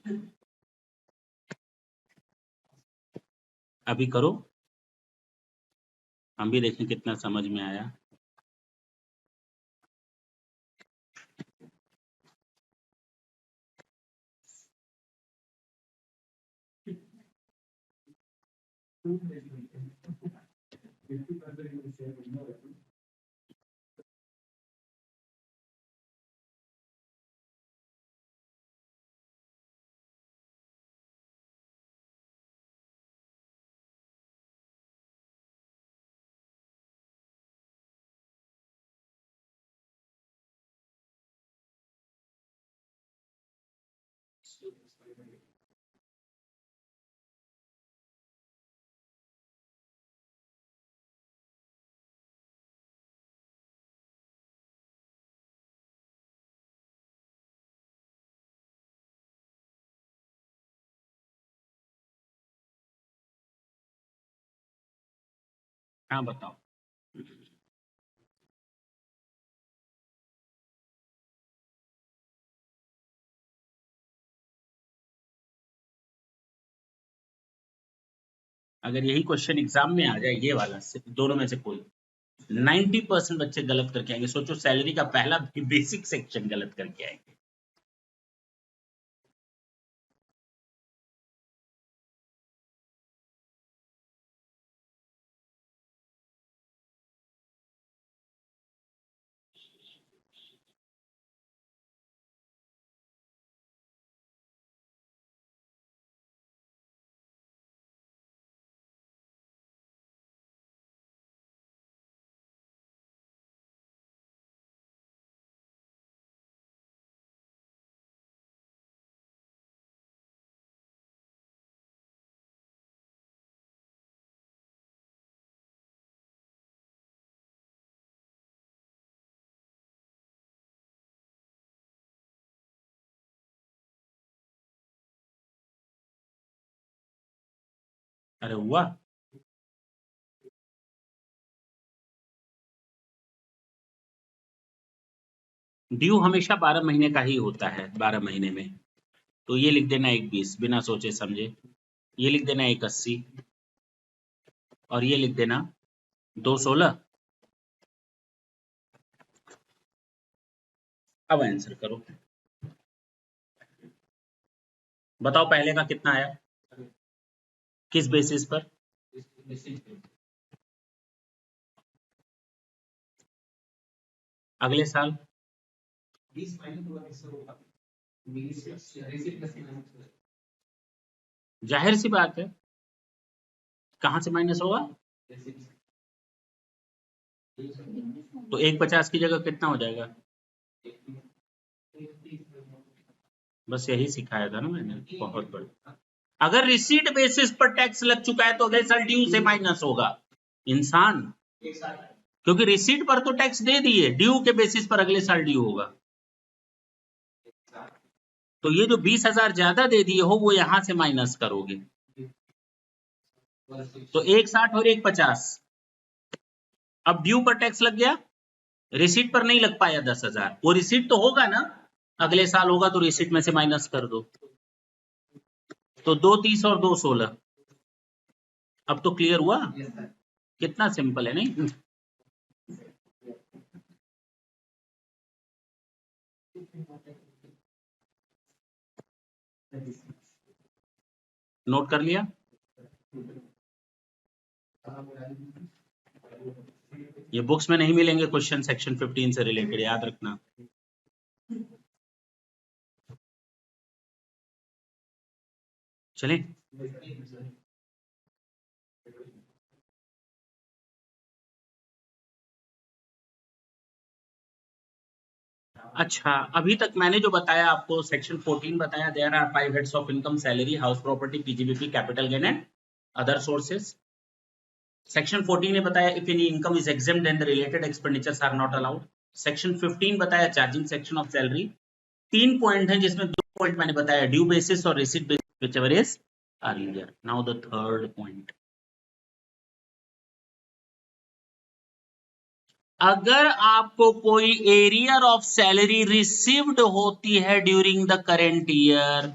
अभी करो, हम भी देखें कितना समझ में आया। हाँ बताओ। अगर यही क्वेश्चन एग्जाम में आ जाए, ये वाला, दोनों में से कोई, 90% बच्चे गलत करके आएंगे। सोचो, सैलरी का पहला बेसिक सेक्शन गलत करके आएंगे। अरे हुआ। ड्यू हमेशा 12 महीने का ही होता है, 12 महीने में। तो ये लिख देना 120 बिना सोचे समझे, ये लिख देना 180, और ये लिख देना 216। अब आंसर करो, बताओ पहले का कितना आया, किस बेसिस पर? अगले साल जाहिर सी बात है, कहां से माइनस होगा? तो 150 की जगह कितना हो जाएगा? बस यही सिखाया था ना मैंने, बहुत बड़ा। अगर रिसीट बेसिस पर टैक्स लग चुका है तो अगले साल ड्यू से माइनस होगा इंसान, क्योंकि रिसीट पर तो टैक्स दे दिए, ड्यू के बेसिस पर अगले साल ड्यू होगा। तो ये जो 20,000 ज्यादा दे दिए हो वो यहां से माइनस करोगे, तो 160 और 150। अब ड्यू पर टैक्स लग गया, रिसीट पर नहीं लग पाया 10,000, वो रिसीट तो होगा ना, अगले साल होगा तो रिसीट में से माइनस कर दो। तो 230 और 216। अब तो क्लियर हुआ, कितना सिंपल है नहीं? नोट कर लिया? ये बुक्स में नहीं मिलेंगे क्वेश्चन सेक्शन 15 से रिलेटेड, याद रखना। चलिए, अच्छा अभी तक मैंने जो बताया आपको, सेक्शन 14 बताया, there are 5 heads of income, salary, house property, PGBP, capital gain and other sources. Section 14 ने बताया if any income is exempt and the related expenditures are not allowed. Section 15 बताया charging section of salary. 3 point हैं जिसमें 2 point मैंने बताया, due basis और receipt basis, whichever is earlier. Now the third point, अगर आपको कोई एरियर ऑफ सैलरी रिसीव्ड होती है ड्यूरिंग द करेंट ईयर,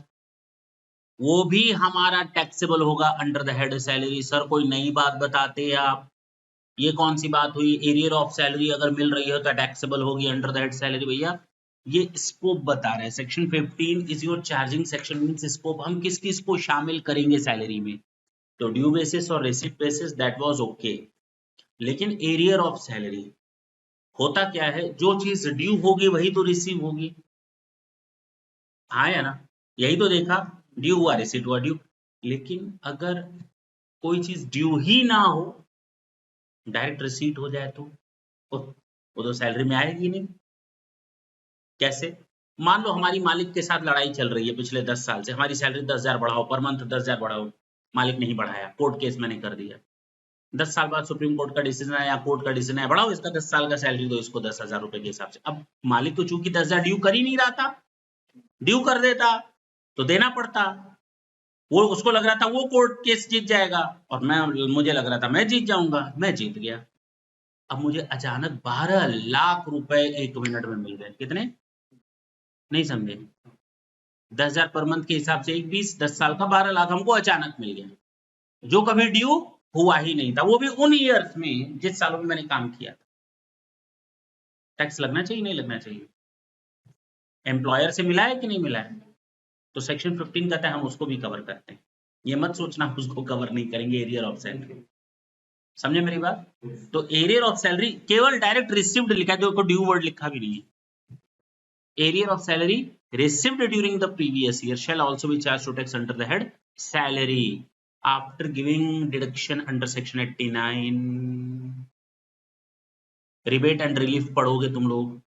वो भी हमारा टैक्सेबल होगा under the head salary. Sir कोई नई बात बताते हैं आप, ये कौन सी बात हुई? एरियर ऑफ सैलरी अगर मिल रही है तो टैक्सेबल होगी अंडर द हेड सैलरी। भैया ये स्कोप बता रहा है, section 15 is your charging section, means scope, हम किस किस को शामिल करेंगे सैलरी में। तो ड्यू बेसिस और receipt basis that was okay, लेकिन एरियर ऑफ सैलरी होता क्या है, जो चीज ड्यू होगी वही तो रिसीव होगी, हाँ या ना? यही तो देखा, ड्यू हुआ रिसीट हुआ ड्यू। लेकिन अगर कोई चीज ड्यू ही ना हो, डायरेक्ट रिसीट हो जाए तो वो तो सैलरी में आएगी नहीं। कैसे? मान लो हमारी मालिक के साथ लड़ाई चल रही है पिछले 10 साल से, हमारी सैलरी 10,000 बढ़ाओ पर मंथ, 10,000 बढ़ाओ, मालिक नहीं बढ़ाया, कोर्ट केस मैंने कर दिया। 10 साल बाद सुप्रीम कोर्ट का डिसीजन आया, कोर्ट का डिसीजन आया, बढ़ाओ इसका 10 साल का सैलरी दो इसको 10,000 रुपए के हिसाब से। अब मालिक तो चूंकि 10,000 ड्यू कर ही नहीं रहा था, ड्यू कर देता तो देना पड़ता, वो उसको लग रहा था वो कोर्ट केस जीत जाएगा और मुझे लग रहा था मैं जीत जाऊंगा, मैं जीत गया। अब मुझे अचानक 12 लाख रुपए 1 मिनट में मिल गए। कितने? नहीं समझे? 10,000 पर मंथ के हिसाब से 20, 10 साल का 12 लाख हमको अचानक मिल गया, जो कभी ड्यू हुआ ही नहीं था, वो भी उन ईयर्स में जिस सालों में मैंने काम किया था। टैक्स लगना चाहिए नहीं लगना चाहिए? एम्प्लॉयर से मिला है कि नहीं मिला है? तो सेक्शन 15 कहता है हम उसको भी कवर करते हैं। ये मत सोचना हम उसको कवर नहीं करेंगे, एरियर ऑफ सैलरी। समझे मेरी बात? तो एरियर ऑफ सैलरी केवल डायरेक्ट रिसीव्ड लिखा है, देखो ड्यू वर्ड लिखा भी नहीं है। Area of salary received during the previous year shall also be charged to tax under the head salary after giving deduction under section 89। rebate and relief पढ़ोगे तुम लोग।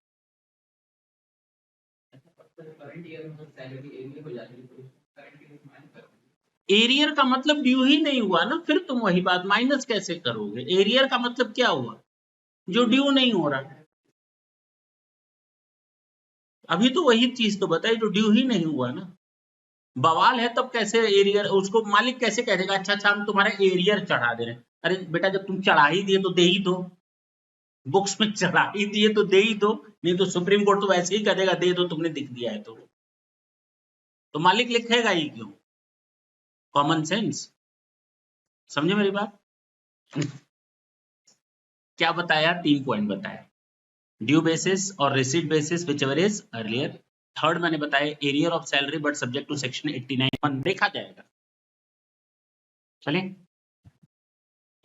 एरियर का मतलब ड्यू ही नहीं हुआ ना, फिर तुम वही बात माइनस कैसे करोगे? एरियर का मतलब क्या हुआ? जो ड्यू नहीं हो रहा। अभी तो वही चीज तो बताई जो ड्यू ही नहीं हुआ ना। बवाल है तब कैसे एरियर, उसको मालिक कैसे कह देगा अच्छा अच्छा हम तुम्हारा एरियर चढ़ा दे रहे हैं? अरे बेटा जब तुम चढ़ा ही दिए तो दे ही दो, बुक्स में चढ़ा ही दिए तो दे ही दो, नहीं तो सुप्रीम कोर्ट तो वैसे ही कह देगा दे दो तुमने दिख दिया है तो मालिक लिखेगा ही क्यों? Common sense. समझे मेरी बात? क्या बताया? 3 पॉइंट बताया, ड्यू बेसिस और receipt basis whichever is earlier. Third मैंने बताया arrear of salary but subject to section 89(1) देखा जाएगा। चलिए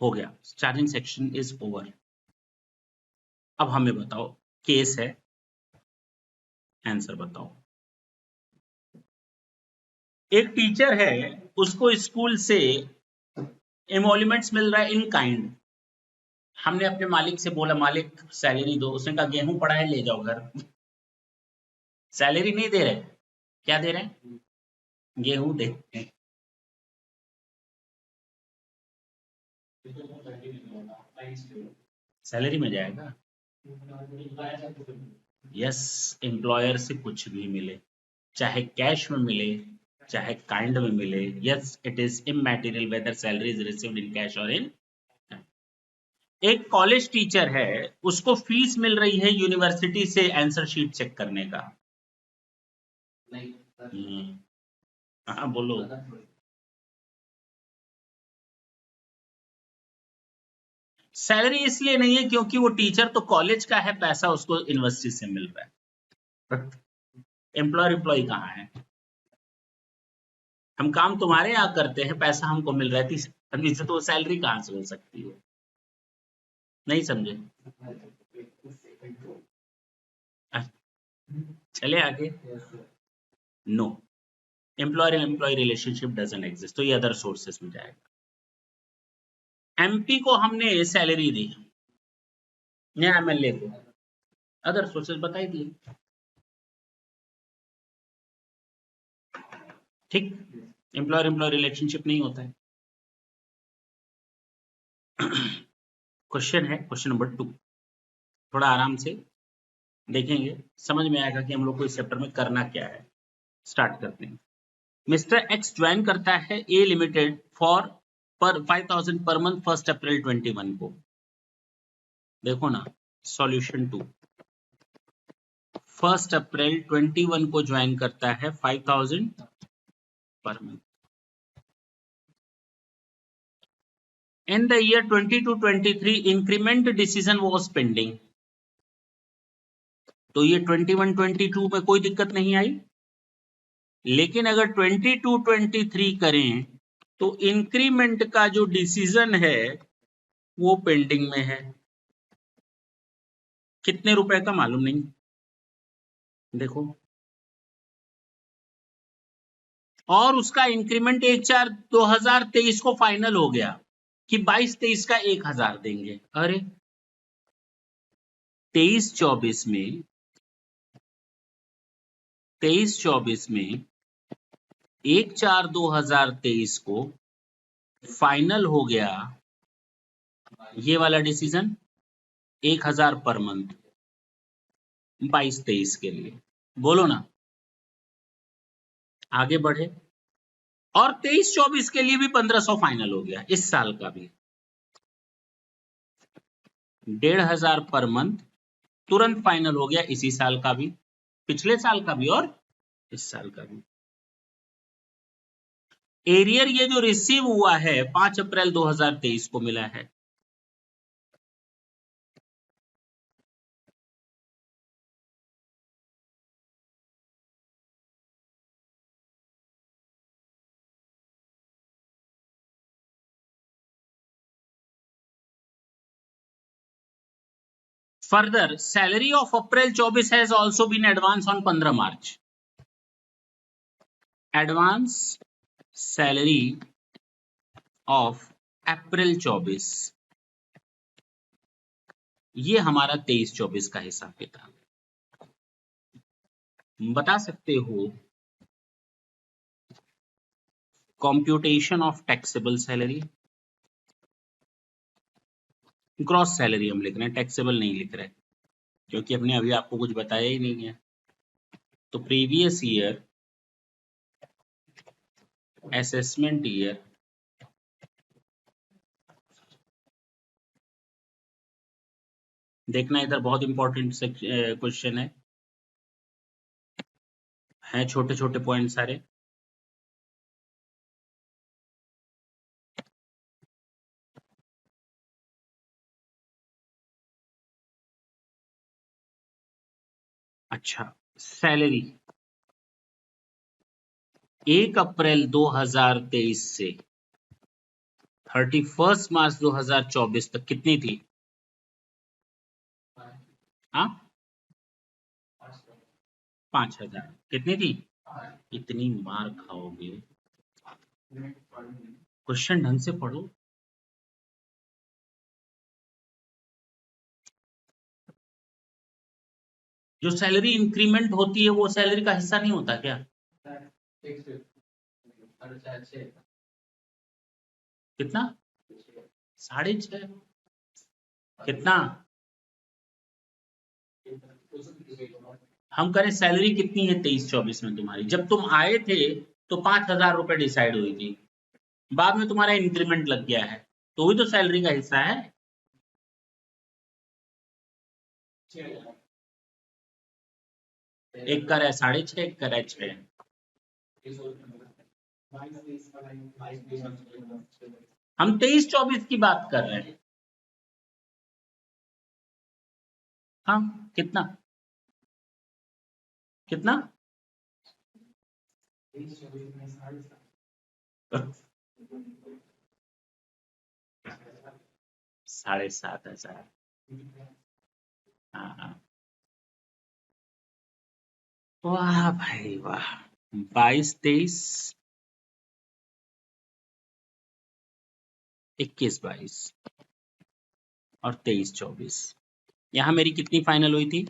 हो गया, चार्जिंग सेक्शन इज ओवर। अब हमें बताओ, केस है, आंसर बताओ। एक टीचर है, उसको स्कूल से एमोल्यूमेंट्स मिल रहा है इन काइंड। हमने अपने मालिक से बोला मालिक सैलरी दो, उसने कहा गेहूं पड़ा है ले जाओ घर। सैलरी नहीं दे रहे, क्या दे रहे हैं? गेहूं दे रहे हैं। सैलरी में जाएगा। यस, एम्प्लॉयर से कुछ भी मिले, चाहे कैश में मिले चाहे काइंड में मिले, yes it is immaterial whether salary is received in cash और इन। एक कॉलेज टीचर है, उसको फीस मिल रही है यूनिवर्सिटी से आंसर शीट चेक करने का। हाँ बोलो। सैलरी इसलिए नहीं है क्योंकि वो टीचर तो कॉलेज का है, पैसा उसको यूनिवर्सिटी से मिल रहा है। एम्प्लॉयर कहाँ है? हम काम तुम्हारे यहाँ करते हैं, पैसा हमको मिल रहा है, इससे तो सैलरी कहाँ से हो सकती है? नहीं समझे? चले आगे। No, employer employee relationship doesn't exist, तो ये अदर सोर्सेस में जाएगा। एमपी को हमने सैलरी दी या एमएलए को, अदर सोर्सेस बता ही दिए। ठीक, एम्प्लॉयर एम्प्लॉय रिलेशनशिप नहीं होता है। क्वेश्चन है क्वेश्चन नंबर 2, थोड़ा आराम से देखेंगे, समझ में आएगा कि हम लोग को इस चैप्टर में करना क्या है। स्टार्ट करते हैं। मिस्टर एक्स ज्वाइन करता है ए लिमिटेड फॉर पर 5000 पर मंथ 1 अप्रैल 21 को। देखो ना, सॉल्यूशन 2, 1 अप्रैल 21 को ज्वाइन करता है 5000 per month. In the year 22-23 increment decision was pending, तो ये 21-22 में कोई दिक्कत नहीं आई, लेकिन अगर 22-23 करें तो इंक्रीमेंट का जो डिसीजन है वो पेंडिंग में है। कितने रुपए का मालूम नहीं, देखो, और उसका इंक्रीमेंट 1/4/2023 को फाइनल हो गया कि 22-23 का 1000 देंगे। अरे 23-24 में 1/4/2023 को फाइनल हो गया ये वाला डिसीजन 1000 पर मंथ 22-23 के लिए। बोलो ना, आगे बढ़े, और 23-24 के लिए भी 1500 फाइनल हो गया, इस साल का भी 1500 पर मंथ तुरंत फाइनल हो गया, इसी साल का भी, पिछले साल का भी और इस साल का भी। एरियर ये जो रिसीव हुआ है 5 अप्रैल 2023 को मिला है, further salary of April 24 has also been advance on 15 March. Advance salary of April 24, ये हमारा 23-24 का हिसाब किताब। बता सकते हो computation of taxable salary, gross salary हम लिख रहे हैं, टैक्सेबल नहीं लिख रहे, क्योंकि हमने अभी आपको कुछ बताया ही नहीं है। तो प्रीवियस ईयर, असेसमेंट ईयर, देखना इधर बहुत इंपॉर्टेंट क्वेश्चन है छोटे छोटे पॉइंट सारे। अच्छा, सैलरी 1 अप्रैल 2023 से 31 मार्च 2024 तक कितनी थी? हाँ, 5000। कितनी थी? इतनी मार खाओगे, क्वेश्चन ढंग से पढ़ो। जो सैलरी इंक्रीमेंट होती है वो सैलरी का हिस्सा नहीं होता क्या? कितना? 6.5? कितना? हम करें सैलरी कितनी है 23-24 में तुम्हारी? जब तुम आए थे तो 5000 रुपए डिसाइड हुई थी, बाद में तुम्हारा इंक्रीमेंट लग गया है, तो वही तो सैलरी का हिस्सा है। एक कर है 6.5, एक कर है 6। हम 23-24 की बात कर रहे हैं। हाँ, कितना? कितना? 7,500। हाँ, वाह भाई वाह। 22, 23, 21, 22 और 23, 24। यहाँ मेरी कितनी फाइनल हुई थी?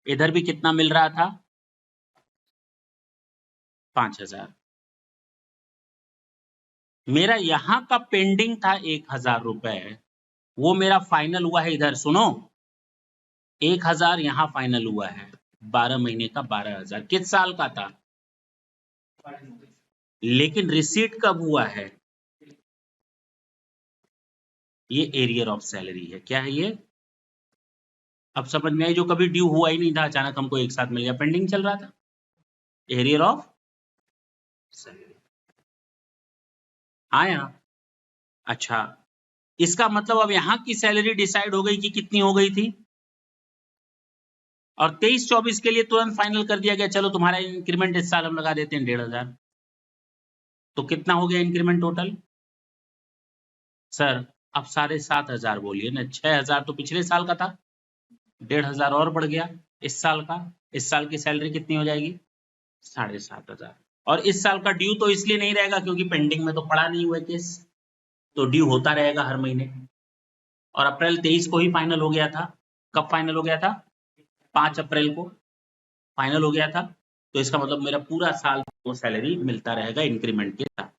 इधर भी कितना मिल रहा था? 5,000। मेरा यहाँ का पेंडिंग था 1,000 रुपए, वो मेरा फाइनल हुआ है इधर। सुनो, 1,000 यहाँ फाइनल हुआ है, 12 महीने का 12,000। किस साल का था? लेकिन रिसीट कब हुआ है? ये एरियर ऑफ सैलरी है। क्या है ये? अब समझ में आई? जो कभी ड्यू हुआ ही नहीं था, अचानक हमको एक साथ मिल गया, पेंडिंग चल रहा था। एरियर ऑफ सैलरी आया। अच्छा, इसका मतलब अब यहाँ की सैलरी डिसाइड हो गई कि कितनी हो गई थी, और 23-24 के लिए तुरंत फाइनल कर दिया गया, चलो तुम्हारा इंक्रीमेंट इस साल हम लगा देते हैं 1,500। तो कितना हो गया इंक्रीमेंट टोटल? सर अब 7,500 बोलिए ना। 6,000 तो पिछले साल का था, 1,500 और बढ़ गया इस साल का। इस साल की सैलरी कितनी हो जाएगी? 7,500। और इस साल का ड्यू तो इसलिए नहीं रहेगा क्योंकि पेंडिंग में तो पड़ा नहीं हुआ केस, तो ड्यू होता रहेगा हर महीने। और अप्रैल 23 को ही फाइनल हो गया था। कब फाइनल हो गया था? 5 अप्रैल को फाइनल हो गया था। तो इसका मतलब मेरा पूरा साल वो सैलरी मिलता रहेगा इंक्रीमेंट के साथ।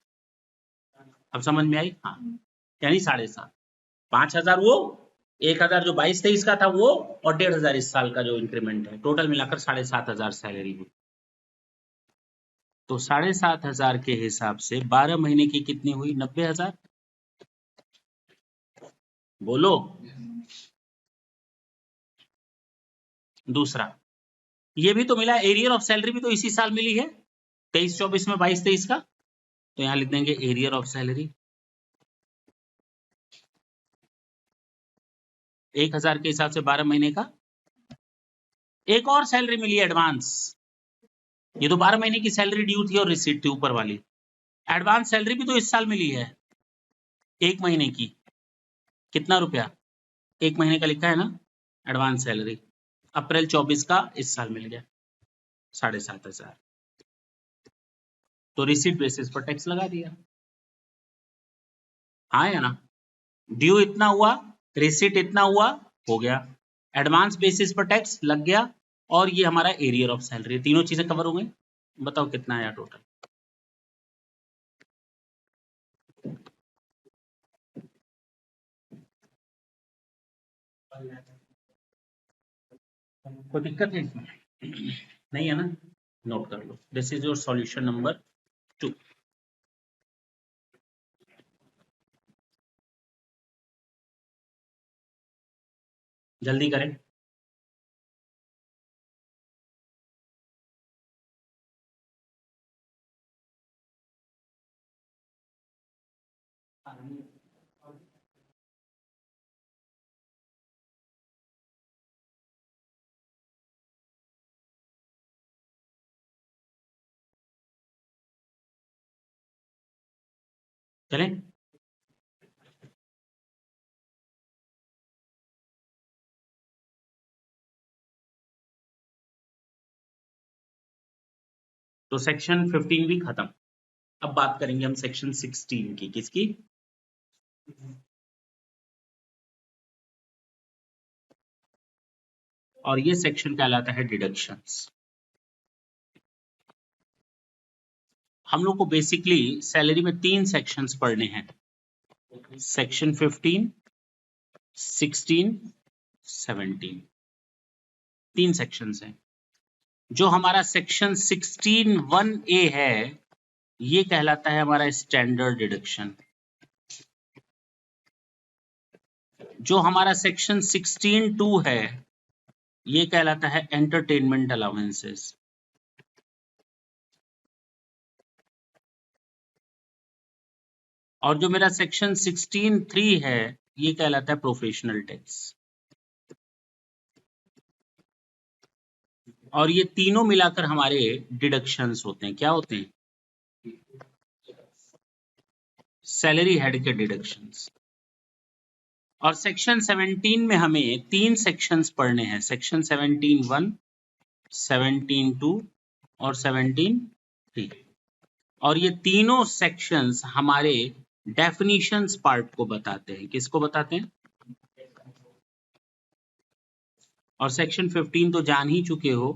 अब समझ में आई? हाँ, यानी 7,500। 5,000 वो, 1,000 जो 22-23 का था वो, और 1,500 इस साल का जो इंक्रीमेंट है, टोटल मिलाकर 7,500 सैलरी हुई। तो 7,500 के हिसाब से 12 महीने की कितनी हुई? 90,000। बोलो। दूसरा, ये भी तो मिला, एरियर ऑफ सैलरी भी तो इसी साल मिली है, 23-24 में, 22-23 का। तो यहाँ लिख देंगे एरियर ऑफ सैलरी। 1,000 के हिसाब से 12 महीने का। एक और सैलरी मिली एडवांस, ये तो 12 महीने की सैलरी ड्यू थी और रिसीट थी ऊपर वाली। एडवांस सैलरी भी तो इस साल मिली है, 1 महीने की। कितना रुपया? 1 महीने का लिखा है ना एडवांस सैलरी। अप्रैल 24 का इस साल मिल गया 7,500। तो रिसीट बेसिस पर टैक्स लगा दिया। हाँ या ना? ड्यू इतना हुआ, रिसीट इतना हुआ, हो गया। एडवांस बेसिस पर टैक्स लग गया, और ये हमारा एरियर ऑफ सैलरी, तीनों चीजें कवर हो गई। बताओ कितना आया टोटल? कोई दिक्कत है इसमें? नहीं है ना? नोट कर लो, this is your solution number 2। जल्दी करें। चलें? तो सेक्शन 15 भी खत्म। अब बात करेंगे हम सेक्शन 16 की। किसकी? और ये सेक्शन कहलाता है डिडक्शंस। हम लोग को बेसिकली सैलरी में 3 सेक्शंस पढ़ने हैं, सेक्शन 15, 16, 17। 3 सेक्शंस हैं। जो हमारा सेक्शन 16(1)(a) है, ये कहलाता है हमारा स्टैंडर्ड डिडक्शन। जो हमारा सेक्शन 16(2) है, ये कहलाता है एंटरटेनमेंट अलाउंसेस। और जो मेरा सेक्शन 16(3) है, ये कहलाता है प्रोफेशनल टैक्स। और ये तीनों मिलाकर हमारे डिडक्शंस होते हैं। क्या होते हैं? सैलरी हेड के डिडक्शंस। और सेक्शन 17 में हमें 3 सेक्शंस पढ़ने हैं, सेक्शन 17(1), 17(2) और 17(3). और ये तीनों सेक्शंस हमारे डेफिनेशंस पार्ट को बताते हैं। किसको बताते हैं? और सेक्शन 15 तो जान ही चुके हो।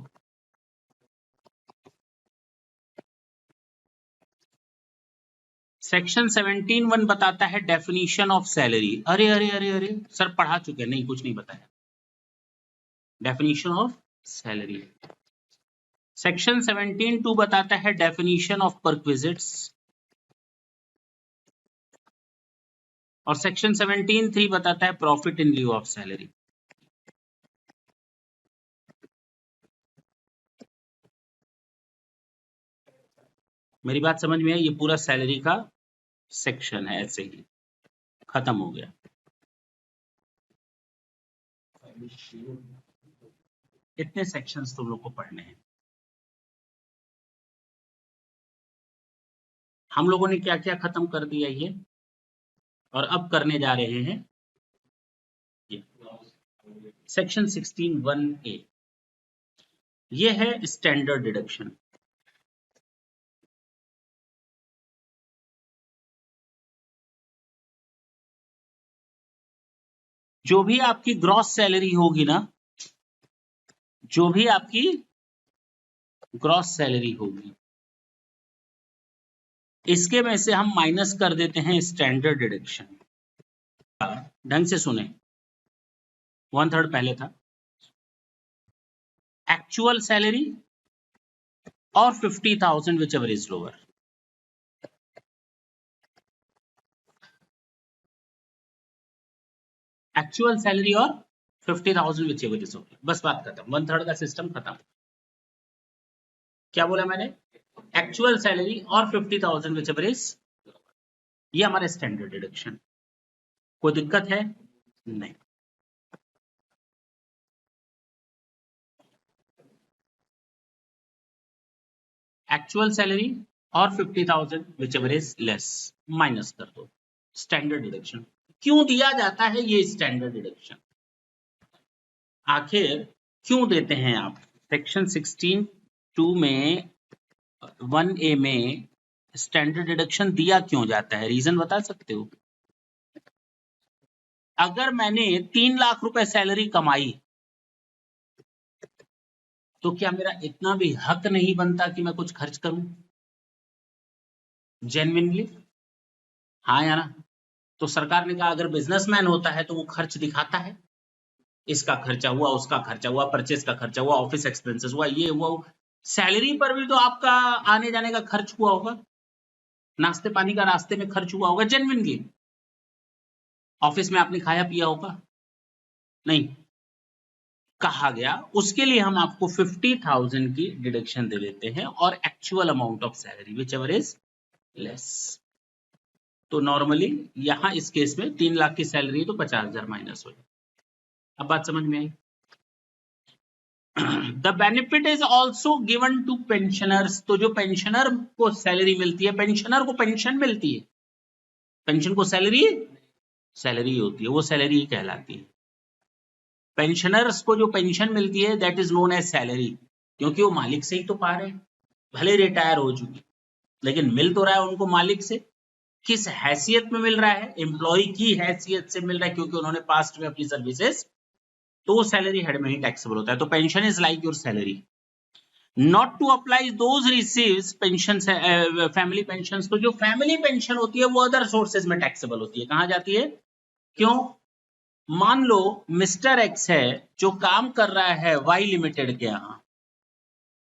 सेक्शन 17(1) बताता है डेफिनेशन ऑफ सैलरी। अरे अरे अरे अरे सर पढ़ा चुके हैं। नहीं, कुछ नहीं बताया। Definition of salary. सेक्शन 17(2) बताता है डेफिनेशन ऑफ परक्विजिट्स। और सेक्शन 17(3) बताता है profit in lieu of salary. मेरी बात समझ में आई? ये पूरा सैलरी का सेक्शन है, ऐसे ही खत्म हो गया। इतने सेक्शंस तुम लोग को पढ़ने हैं। हम लोगों ने क्या क्या खत्म कर दिया ये, और अब करने जा रहे हैं ये। सेक्शन 16(1)(a) ये है स्टैंडर्ड डिडक्शन। जो भी आपकी ग्रॉस सैलरी होगी ना, जो भी आपकी ग्रॉस सैलरी होगी, इसके में से हम माइनस कर देते हैं स्टैंडर्ड डिडक्शन। ढंग से सुने, 1/3 पहले था एक्चुअल सैलरी और 50,000 whichever is lower. Actual salary और 50,000 विच एवर इज लोअर, बस बात खत्म। 1/3 का सिस्टम खत्म। क्या बोला मैंने? एक्चुअल सैलरी और 50,000 विच एवर इज, ये हमारा स्टैंडर्ड डिडक्शन। कोई दिक्कत है? नहीं। एक्चुअल सैलरी और 50,000 whichever is less minus कर दो, स्टैंडर्ड डिडक्शन। क्यों दिया जाता है ये स्टैंडर्ड डिडक्शन? आखिर क्यों देते हैं आप? सेक्शन 16(2) में 1A में स्टैंडर्ड डिडक्शन दिया क्यों जाता है? रीजन बता सकते हो? अगर मैंने 3 लाख रुपए सैलरी कमाई, तो क्या मेरा इतना भी हक नहीं बनता कि मैं कुछ खर्च करूं जेन्युइनली? हाँ या ना? तो सरकार ने कहा अगर बिजनेसमैन होता है तो वो खर्च दिखाता है, इसका खर्चा हुआ, उसका खर्चा हुआ, परचेज का खर्चा हुआ, ऑफिस एक्सपेंसेस हुआ, ये हुआ। सैलरी पर भी तो आपका आने जाने का खर्च हुआ होगा, नाश्ते पानी का रास्ते में खर्च हुआ होगा जेन्युइनली। ऑफिस में आपने खाया पिया होगा, नहीं? कहा गया उसके लिए हम आपको 50,000 की डिडक्शन दे देते हैं और actual amount of salary which ever is less. तो नॉर्मली यहां इस केस में 3 लाख की सैलरी तो 50,000 माइनस हो जाए। अब बात समझ में आई? The benefit is also given to pensioners. तो जो पेंशनर को सैलरी मिलती है, पेंशनर को पेंशन मिलती है, पेंशन को सैलरी सैलरी होती है, वो सैलरी कहलाती है। पेंशनर्स को जो पेंशन मिलती है that is known as salary, क्योंकि वो मालिक से ही तो पा रहे हैं, भले रिटायर हो चुके, लेकिन मिल तो रहा है उनको मालिक से। किस हैसियत में मिल रहा है? एम्प्लॉय की हैसियत से मिल रहा है, क्योंकि उन्होंने पास्ट में अपनी सर्विसेज, तो वो सैलरी हेड में ही टैक्सेबल होता है। तो pension is like your salary. Not to apply those receives pension, family pension. तो जो फैमिली पेंशन होती है वो अदर सोर्सेज में टैक्सेबल होती है। कहां जाती है? क्यों? मान लो मिस्टर एक्स है जो काम कर रहा है वाई लिमिटेड के यहां,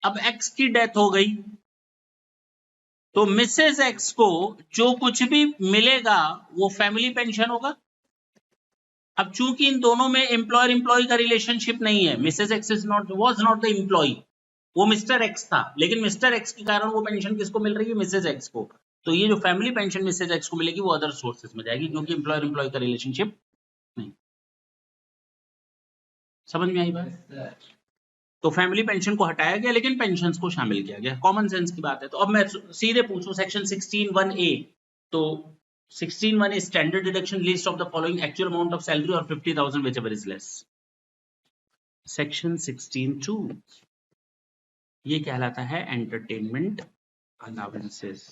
अब एक्स की डेथ हो गई, तो मिसेस एक्स को जो कुछ भी मिलेगा वो फैमिली पेंशन होगा। अब चूंकि इन दोनों में एम्प्लॉयर एम्प्लॉय का रिलेशनशिप नहीं है, Mrs X is not was not the employee, वो मिस्टर एक्स था, लेकिन मिस्टर एक्स के कारण वो पेंशन किसको मिल रही है? मिसेस एक्स को। तो ये जो फैमिली पेंशन मिसेस एक्स को मिलेगी वो अदर सोर्सेज में जाएगी, क्योंकि एम्प्लॉयर एम्प्लॉय का रिलेशनशिप नहीं। समझ में आई बात? तो फैमिली पेंशन को हटाया गया लेकिन पेंशन्स को शामिल किया गया। कॉमन सेंस की बात है। तो अब मैं सीधे पूछूं सेक्शन 16(1)(a), तो 16(1) is standard deduction list of the following actual amount of salary or 50,000 whichever is less. Section 16(2) ये कहलाता है entertainment allowances.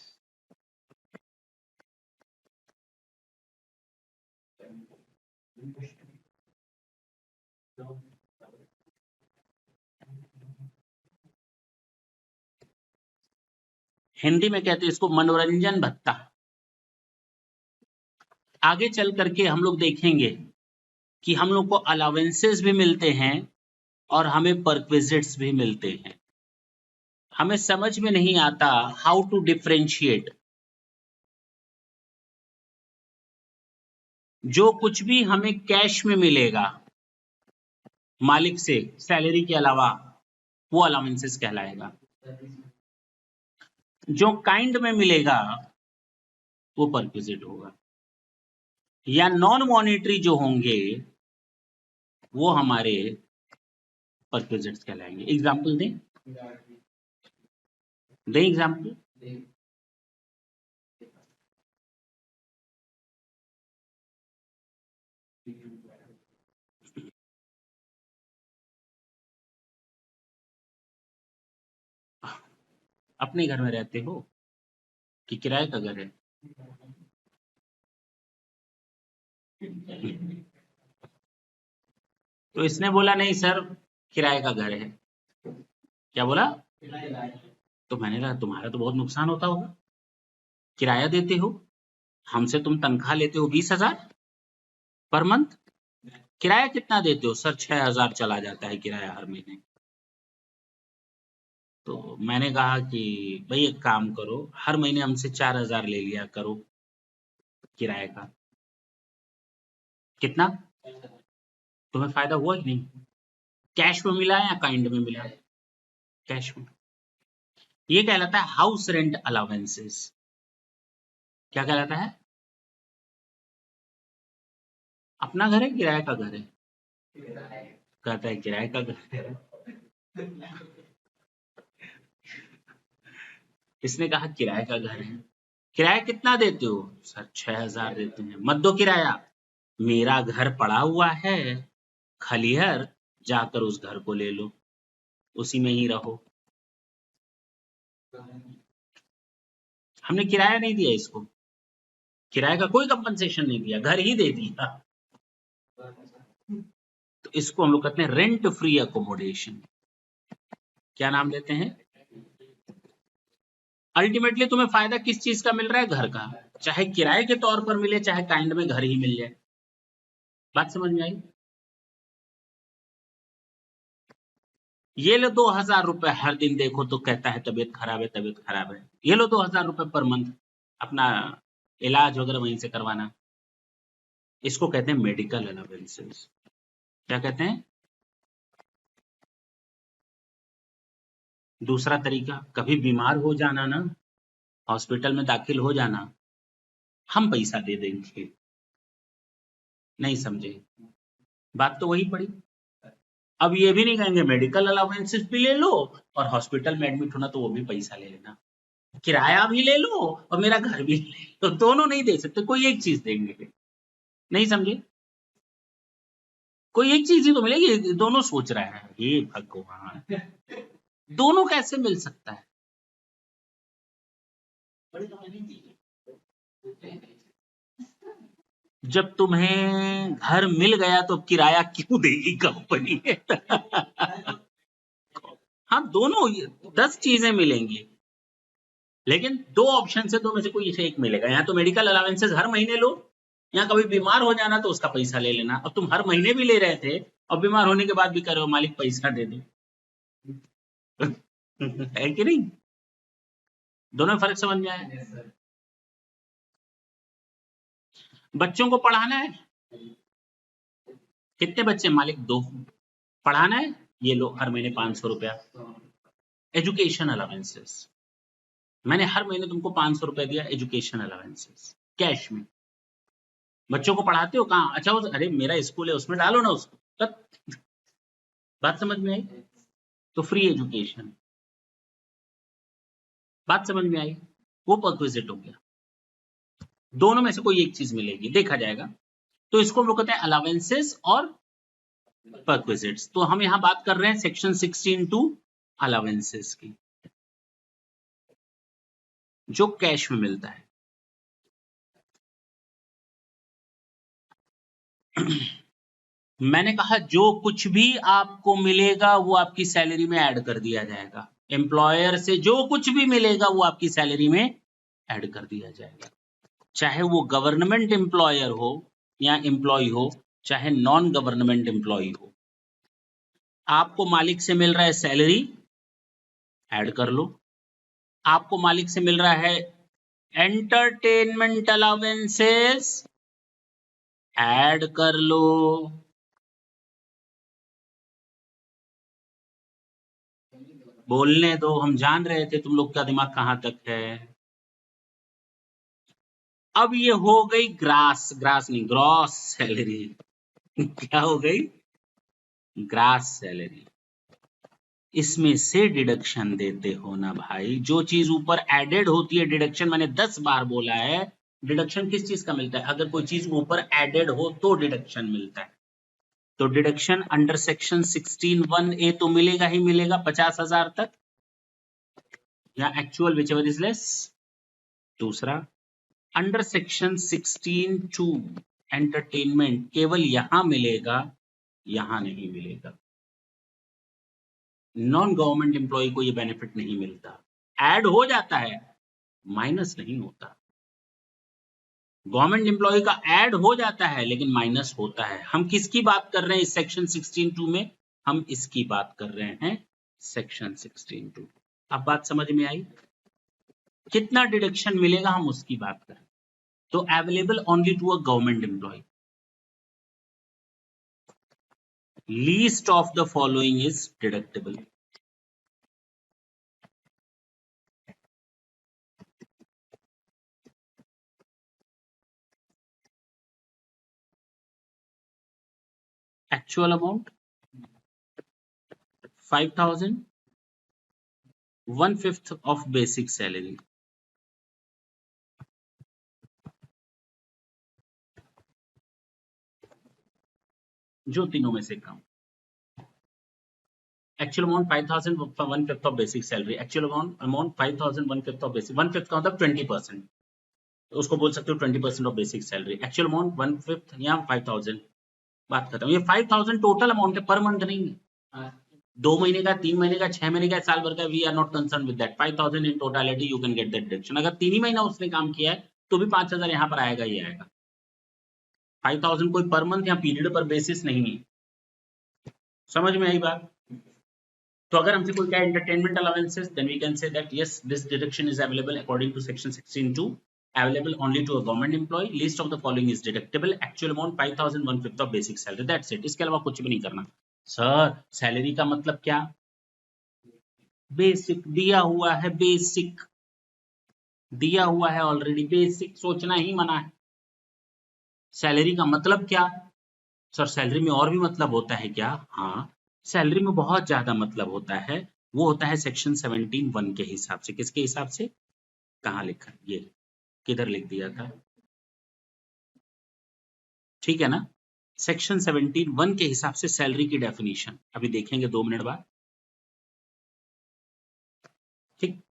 हिंदी में कहते हैं इसको मनोरंजन भत्ता. आगे चल करके हम लोग देखेंगे कि हम लोग को अलाउंसेस भी मिलते हैं और हमें परक्विजिट्स भी मिलते हैं. हमें समझ में नहीं आता हाउ टू डिफरेंशिएट. जो कुछ भी हमें कैश में मिलेगा मालिक से सैलरी के अलावा वो अलाउंसेस कहलाएगा. जो काइंड में मिलेगा वो परक्विजिट होगा, या नॉन मॉनिटरी जो होंगे वो हमारे परक्विजिट्स कहलाएंगे. एग्जाम्पल दें एग्जाम्पल. अपने घर में रहते हो कि किराए का घर है? तो इसने बोला नहीं सर किराए का घर है. क्या बोला? तो मैंने कहा तुम्हारा तो बहुत नुकसान होता होगा, किराया देते हो, हमसे तुम तनख्वाह लेते हो 20,000 पर मंथ. किराया कितना देते हो? सर 6,000 चला जाता है किराया हर महीने. तो मैंने कहा कि भाई एक काम करो, हर महीने हमसे 4,000 ले लिया करो किराए का. कितना? तुम्हें फायदा हुआ कि नहीं? कैश में मिला या काइंड में मिला? कैश में. ये कहलाता है हाउस रेंट अलाउंसेस. क्या कहलाता है? अपना घर है किराए का घर है? कहता है किराए का घर है. इसने कहा किराए का घर है. किराया कितना देते हो? सर 6,000 देते हैं. मत दो किराया, मेरा घर पड़ा हुआ है खलिहर, जाकर उस घर को ले लो, उसी में ही रहो. हमने किराया नहीं दिया इसको, किराए का कोई कंपनसेशन नहीं दिया, घर ही दे दिया. तो इसको हम लोग कहते हैं रेंट फ्री अकोमोडेशन. क्या नाम देते हैं? अल्टीमेटली तुम्हें फायदा किस चीज का मिल रहा है? घर का. चाहे किराए के तौर पर मिले चाहे काइंड में घर ही मिल जाए. बात समझ में आई? ये लो 2,000 रुपए हर दिन देखो तो कहता है तबीयत खराब है तबीयत खराब है. ये लो 2,000 रुपए पर मंथ, अपना इलाज वगैरह वहीं से करवाना. इसको कहते हैं मेडिकल अलाउंसेस. क्या कहते हैं? दूसरा तरीका, कभी बीमार हो जाना ना, हॉस्पिटल में दाखिल हो जाना, हम पैसा दे देंगे. नहीं समझे? बात तो वही पड़ी. अब ये भी नहीं कहेंगे मेडिकल अलाउंसेस भी ले लो और हॉस्पिटल में एडमिट होना तो वो भी पैसा ले लेना. किराया भी ले लो और मेरा घर भी ले लो, तो दोनों नहीं दे सकते, कोई एक चीज देंगे. नहीं समझे? कोई एक चीज ही तो मिलेगी. दोनों सोच रहा है ये भगवान, दोनों कैसे मिल सकता है? जब तुम्हें घर मिल गया तो किराया क्यों देगी कंपनी? हाँ दोनों 10 चीजें मिलेंगी, लेकिन 2 ऑप्शन से 2 में से कोई से एक मिलेगा. या तो मेडिकल अलाउंसेस हर महीने लो, या कभी बीमार हो जाना तो उसका पैसा ले लेना. अब तुम हर महीने भी ले रहे थे और बीमार होने के बाद भी कह रहे हो मालिक पैसा दे दो. है कि नहीं? दोनों में फर्क समझ में आया? बच्चों को पढ़ाना है, कितने बच्चे? मालिक 2. पढ़ाना है, ये लो हर महीने 500 रुपया. एजुकेशन अलाउंसेस, मैंने हर महीने तुमको 500 रुपया दिया एजुकेशन अलाउंसेस कैश में. बच्चों को पढ़ाते हो कहाँ? अच्छा अरे मेरा स्कूल है उसमें डालो ना उसको. बात समझ में आई? तो फ्री एजुकेशन. बात समझ में आई? वो परक्विजिट हो गया. दोनों में से कोई एक चीज मिलेगी, देखा जाएगा। तो इसको हम लोग कहते हैं अलावेंसेस और परक्विजिट्स। तो हम यहां बात कर रहे हैं सेक्शन 16(2) अलावेंसेस की, जो कैश में मिलता है। मैंने कहा जो कुछ भी आपको मिलेगा वो आपकी सैलरी में ऐड कर दिया जाएगा। एम्प्लॉयर से जो कुछ भी मिलेगा वो आपकी सैलरी में ऐड कर दिया जाएगा, चाहे वो गवर्नमेंट एम्प्लॉयर हो या एम्प्लॉय हो, चाहे नॉन गवर्नमेंट एम्प्लॉय हो। आपको मालिक से मिल रहा है सैलरी, ऐड कर लो। आपको मालिक से मिल रहा है एंटरटेनमेंट अलाउंसेस, ऐड कर लो। बोलने दो, हम जान रहे थे तुम लोग का दिमाग कहां तक है। अब ये हो गई ग्रास नहीं, ग्रॉस सैलरी। क्या हो गई? Grass salary. इसमें से डिडक्शन देते हो ना भाई, जो चीज ऊपर एडेड होती है डिडक्शन, मैंने 10 बार बोला है। डिडक्शन किस चीज का मिलता है? अगर कोई चीज ऊपर एडेड हो तो डिडक्शन मिलता है। तो डिडक्शन अंडर सेक्शन 16(1)(a) तो मिलेगा ही मिलेगा 50,000 तक, या actual which ever is less. दूसरा, अंडर सेक्शन 16(2) एंटरटेनमेंट केवल यहां मिलेगा, यहां नहीं मिलेगा। नॉन गवर्नमेंट एम्प्लॉय को ये बेनिफिट नहीं मिलता। ऐड हो जाता है, माइनस नहीं होता। गवर्नमेंट एम्प्लॉय का ऐड हो जाता है लेकिन माइनस होता है। हम किसकी बात कर रहे हैं इस सेक्शन 16(2) में? हम इसकी बात कर रहे हैं, सेक्शन 16(2). अब बात समझ में आई? कितना डिडक्शन मिलेगा हम उसकी बात करें। तो available only to a government employ. Least of the following is deductible. Actual amount 5,000, 1/5 of basic salary. जो तीनों में से कम। Actual amount 5,000, 1/5 of basic salary. Actual amount 5,000, 1/5 of basic. 1/5 का मतलब 20%, उसको बोल सकते हो 20% of basic salary. Actual amount 1/5 या 5,000, बात खत्म। ये 5,000 टोटल अमाउंट है, पर मंथ नहीं है। 2 महीने का, 3 महीने का, 6 महीने का, साल भर का, we are not concern with that. 5,000 in totality you can get that deduction. अगर 3 ही महीना उसने काम किया है तो भी 5,000 यहाँ पर आएगा ही आएगा। 5,000 कोई पर मंथ या पीरियड पर बेसिस नहीं है। समझ में आई बात? तो अगर हमसे कोई क्या entertainment allowances, then we can say that yes this deduction is available according to section 16(2), available only to a government employee. List of the following is deductible. Actual amount 5,000, 1/5 of basic salary. That's it. इसके अलावा कुछ भी नहीं करना। Sir salary का मतलब क्या? Basic दिया हुआ है, बेसिक दिया हुआ है ऑलरेडी, बेसिक सोचना ही मना है। सैलरी का मतलब क्या? सर सैलरी में और भी मतलब होता है क्या? हाँ, सैलरी में बहुत ज्यादा मतलब होता है। वो होता है सेक्शन 17(1) के हिसाब से। किसके हिसाब से? कहाँ लिखा ये? किधर लिख दिया था? ठीक है ना? सेक्शन 17(1) के हिसाब से सैलरी की डेफिनेशन अभी देखेंगे 2 मिनट बाद। ठीक,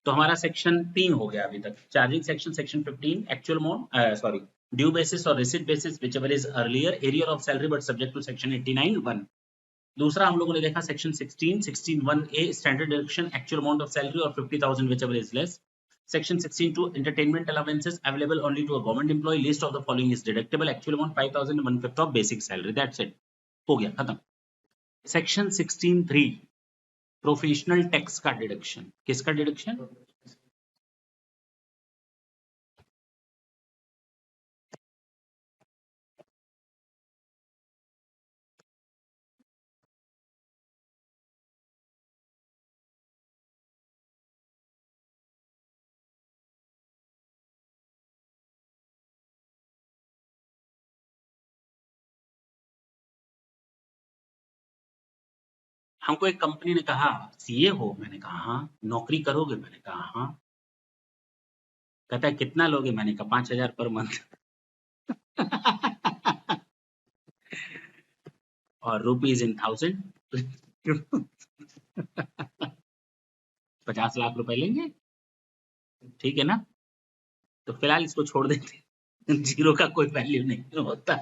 तो हमारा सेक्शन 3 हो गया अभी तक। Charging section, section 15 actual amount, sorry, due basis और receipt basis whichever is earlier, arrear of salary but subject to section 89(1). दूसरा हम लोगों ने देखा section 16(1)(a) standard deduction, actual amount of salary और 50,000 whichever is less. Section 16(2) entertainment allowances available only to a government employee. List of the following is deductible. Actual amount 5,000, 1/5 of basic salary. That's it. हो गया खत्म। Section 16(3) professional tax का deduction. किसका deduction? हमको एक company ने कहा CA हो, मैंने कहा हाँ। नौकरी करोगे? मैंने कहा हाँ। कहता है कितना लोगे, मैंने कहा 5,000 पर मंथ। और रुपीज इन 1000। 50 लाख रुपए लेंगे, ठीक है ना। तो फिलहाल इसको छोड़ देते, जीरो का कोई वैल्यू नहीं होता।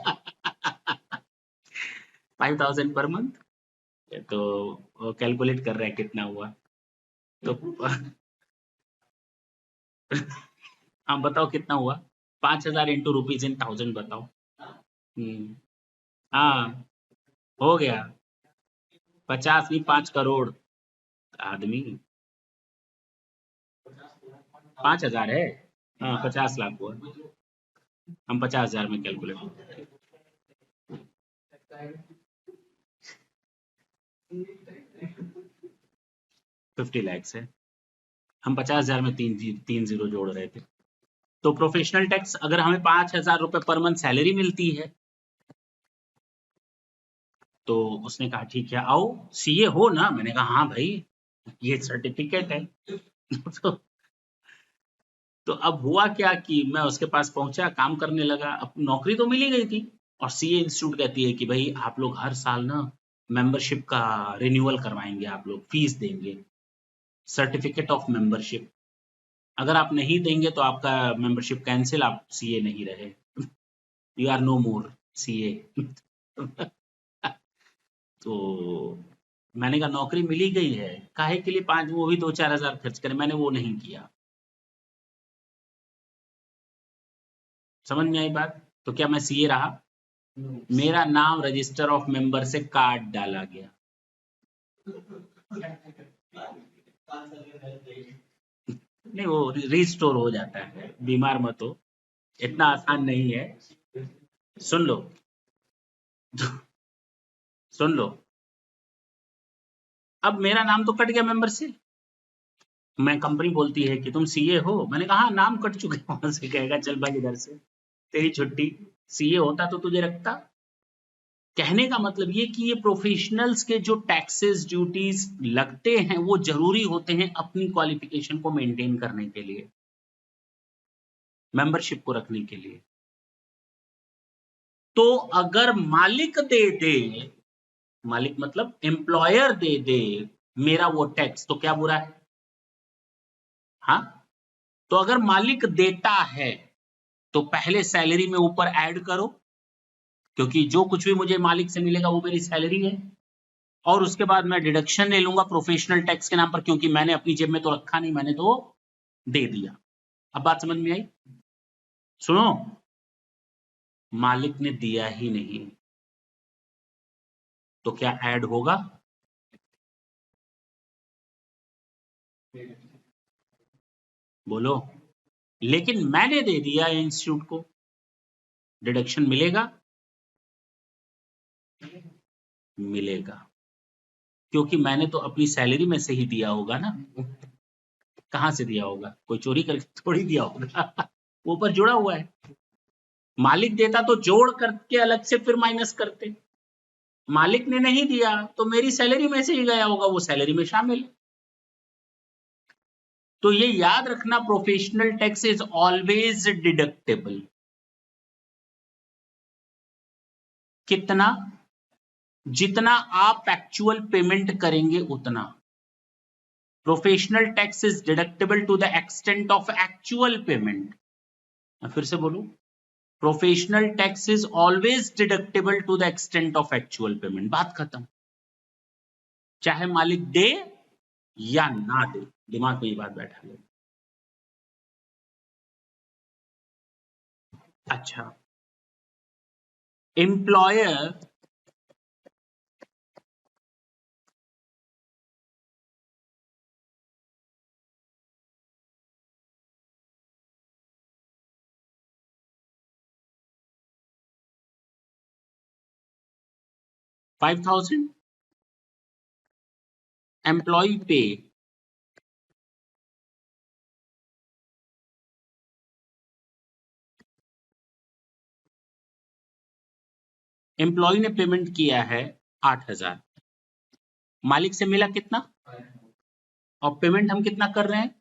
5,000 पर मंथ, तो वो कैलकुलेट कर रहा है कितना हुआ। तो हाँ बताओ कितना हुआ, 5,000 इंटू रुपीज इन 1000 बताओ। हाँ हो गया, 50 नहीं 5 करोड़ आदमी। 5,000 है, हाँ 50 लाख हुआ, हम 50,000 में कैलकुलेट करते 50 लैक्स है, हम 50,000 में तीन जीरो जोड़ रहे थे। तो प्रोफेशनल टैक्स अगर हमें 5,000 रुपए पर मंथ सैलरी मिलती है, तो उसने कहा ठीक है आओ सीए हो ना, मैंने कहा हाँ भाई ये सर्टिफिकेट है। तो अब हुआ क्या कि मैं उसके पास पहुंचा, काम करने लगा, अब नौकरी तो मिल ही गई थी। और सीए इंस्टीट्यूट कहती है कि भाई आप लोग हर साल ना मेंबरशिप का रिन्यूअल करवाएंगे, आप लोग फीस देंगे, सर्टिफिकेट ऑफ मेंबरशिप, अगर आप नहीं देंगे तो आपका मेंबरशिप कैंसिल, आप सीए नहीं रहे, you are no more CA. तो मैंने कहा नौकरी मिली गई है, काहे के लिए पांच वो भी 2-4 हजार खर्च करें, मैंने वो नहीं किया। समझ में आई बात। तो क्या मैं सीए रहा, मेरा नाम रजिस्टर ऑफ मेंबर से काट डाला गया। नहीं वो रिस्टोर हो जाता है, बीमार मत हो, इतना आसान नहीं है। सुन लो, सुन लो, अब मेरा नाम तो कट गया मेंबर से। मैं कंपनी बोलती है कि तुम सीए हो, मैंने कहा हाँ नाम कट चुके हैं। वहां से कहेगा चल भाई इधर से, तेरी छुट्टी, सीए होता तो तुझे रखता। कहने का मतलब ये कि ये प्रोफेशनल्स के जो टैक्सेस ड्यूटीज लगते हैं वो जरूरी होते हैं अपनी क्वालिफिकेशन को मेंटेन करने के लिए, मेंबरशिप को रखने के लिए। तो अगर मालिक दे दे, मालिक मतलब एम्प्लॉयर दे दे मेरा वो टैक्स, तो क्या बुरा है? हाँ, तो अगर मालिक देता है तो पहले सैलरी में ऊपर ऐड करो, क्योंकि जो कुछ भी मुझे मालिक से मिलेगा वो मेरी सैलरी है, और उसके बाद मैं डिडक्शन ले लूंगा प्रोफेशनल टैक्स के नाम पर, क्योंकि मैंने अपनी जेब में तो रखा नहीं, मैंने तो दे दिया। अब बात समझ में आई? सुनो, मालिक ने दिया ही नहीं तो क्या ऐड होगा? बोलो। लेकिन मैंने दे दिया इंस्टीट्यूट को, डिडक्शन मिलेगा? मिलेगा, क्योंकि मैंने तो अपनी सैलरी में से ही दिया होगा ना। कहां से दिया होगा, कोई चोरी करके थोड़ी दिया होगा। वो ऊपर जुड़ा हुआ है। मालिक देता तो जोड़ करके अलग से फिर माइनस करते, मालिक ने नहीं दिया तो मेरी सैलरी में से ही गया होगा, वो सैलरी में शामिल। तो ये याद रखना, professional tax is always deductible. कितना? जितना आप एक्चुअल पेमेंट करेंगे उतना। Professional tax is deductible to the extent of actual payment. मैं फिर से बोलूं, professional tax is always deductible to the extent of actual payment, बात खत्म। चाहे मालिक दे या ना दे, दिमाग में ये बात बैठा ले। अच्छा, एम्प्लॉयर 5,000 एम्प्लॉय पे, एम्प्लॉय ने पेमेंट किया है 8,000, मालिक से मिला कितना, और पेमेंट हम कितना कर रहे हैं?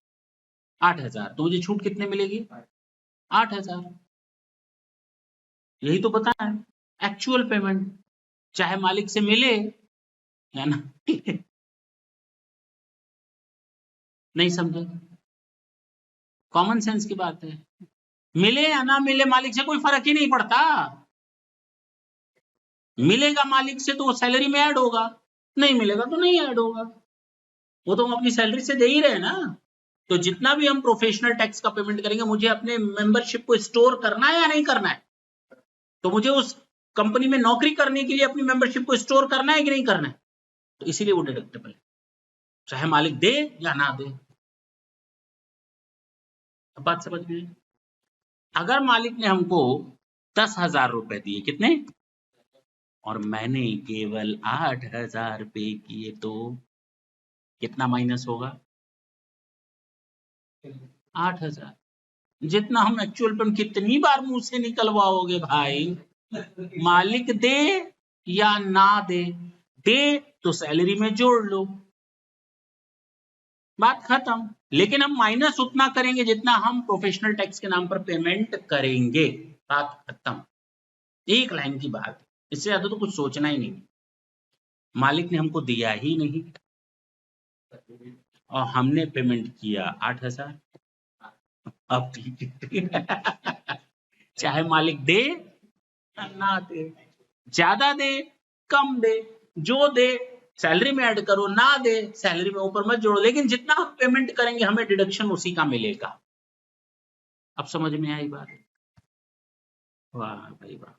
8,000, तो मुझे छूट कितने मिलेगी? 8,000। यही तो पता है एक्चुअल पेमेंट, चाहे मालिक से मिले या ना। नहीं समझे? कॉमन सेंस की बात है, मिले या ना मिले मालिक से कोई फर्क ही नहीं पड़ता। मिलेगा मालिक से तो वो सैलरी में ऐड होगा, नहीं मिलेगा तो नहीं ऐड होगा, वो तो हम अपनी सैलरी से दे ही रहे हैं ना। तो जितना भी हम प्रोफेशनल टैक्स का पेमेंट करेंगे, मुझे अपने मेंबरशिप को स्टोर करना है या नहीं करना है? तो मुझे उस कंपनी में नौकरी करने के लिए अपनी मेंबरशिप को स्टोर करना है कि नहीं करना है? तो इसीलिए वो डिडक्टेबल है, चाहे मालिक दे या ना दे। अब बात समझ में? अगर मालिक ने हमको 10,000 रुपए दिए, कितने, और मैंने केवल 8,000 पे किए, तो कितना माइनस होगा? 8,000। जितना हम एक्चुअल पे, कितनी बार मुंह से निकलवाओगे भाई? मालिक दे या ना दे, दे तो सैलरी में जोड़ लो, बात खत्म। लेकिन हम माइनस उतना करेंगे जितना हम प्रोफेशनल टैक्स के नाम पर पेमेंट करेंगे, बात खत्म। एक लाइन की बात, इससे ज्यादा तो कुछ सोचना ही नहीं। मालिक ने हमको दिया ही नहीं और हमने पेमेंट किया 8,000। अब चाहे मालिक दे या ना दे, ज्यादा दे कम दे, जो दे सैलरी में ऐड करो, ना दे सैलरी में ऊपर मत जोड़ो, लेकिन जितना हम पेमेंट करेंगे हमें डिडक्शन उसी का मिलेगा। अब समझ में आई बात? वाह भाई वाह।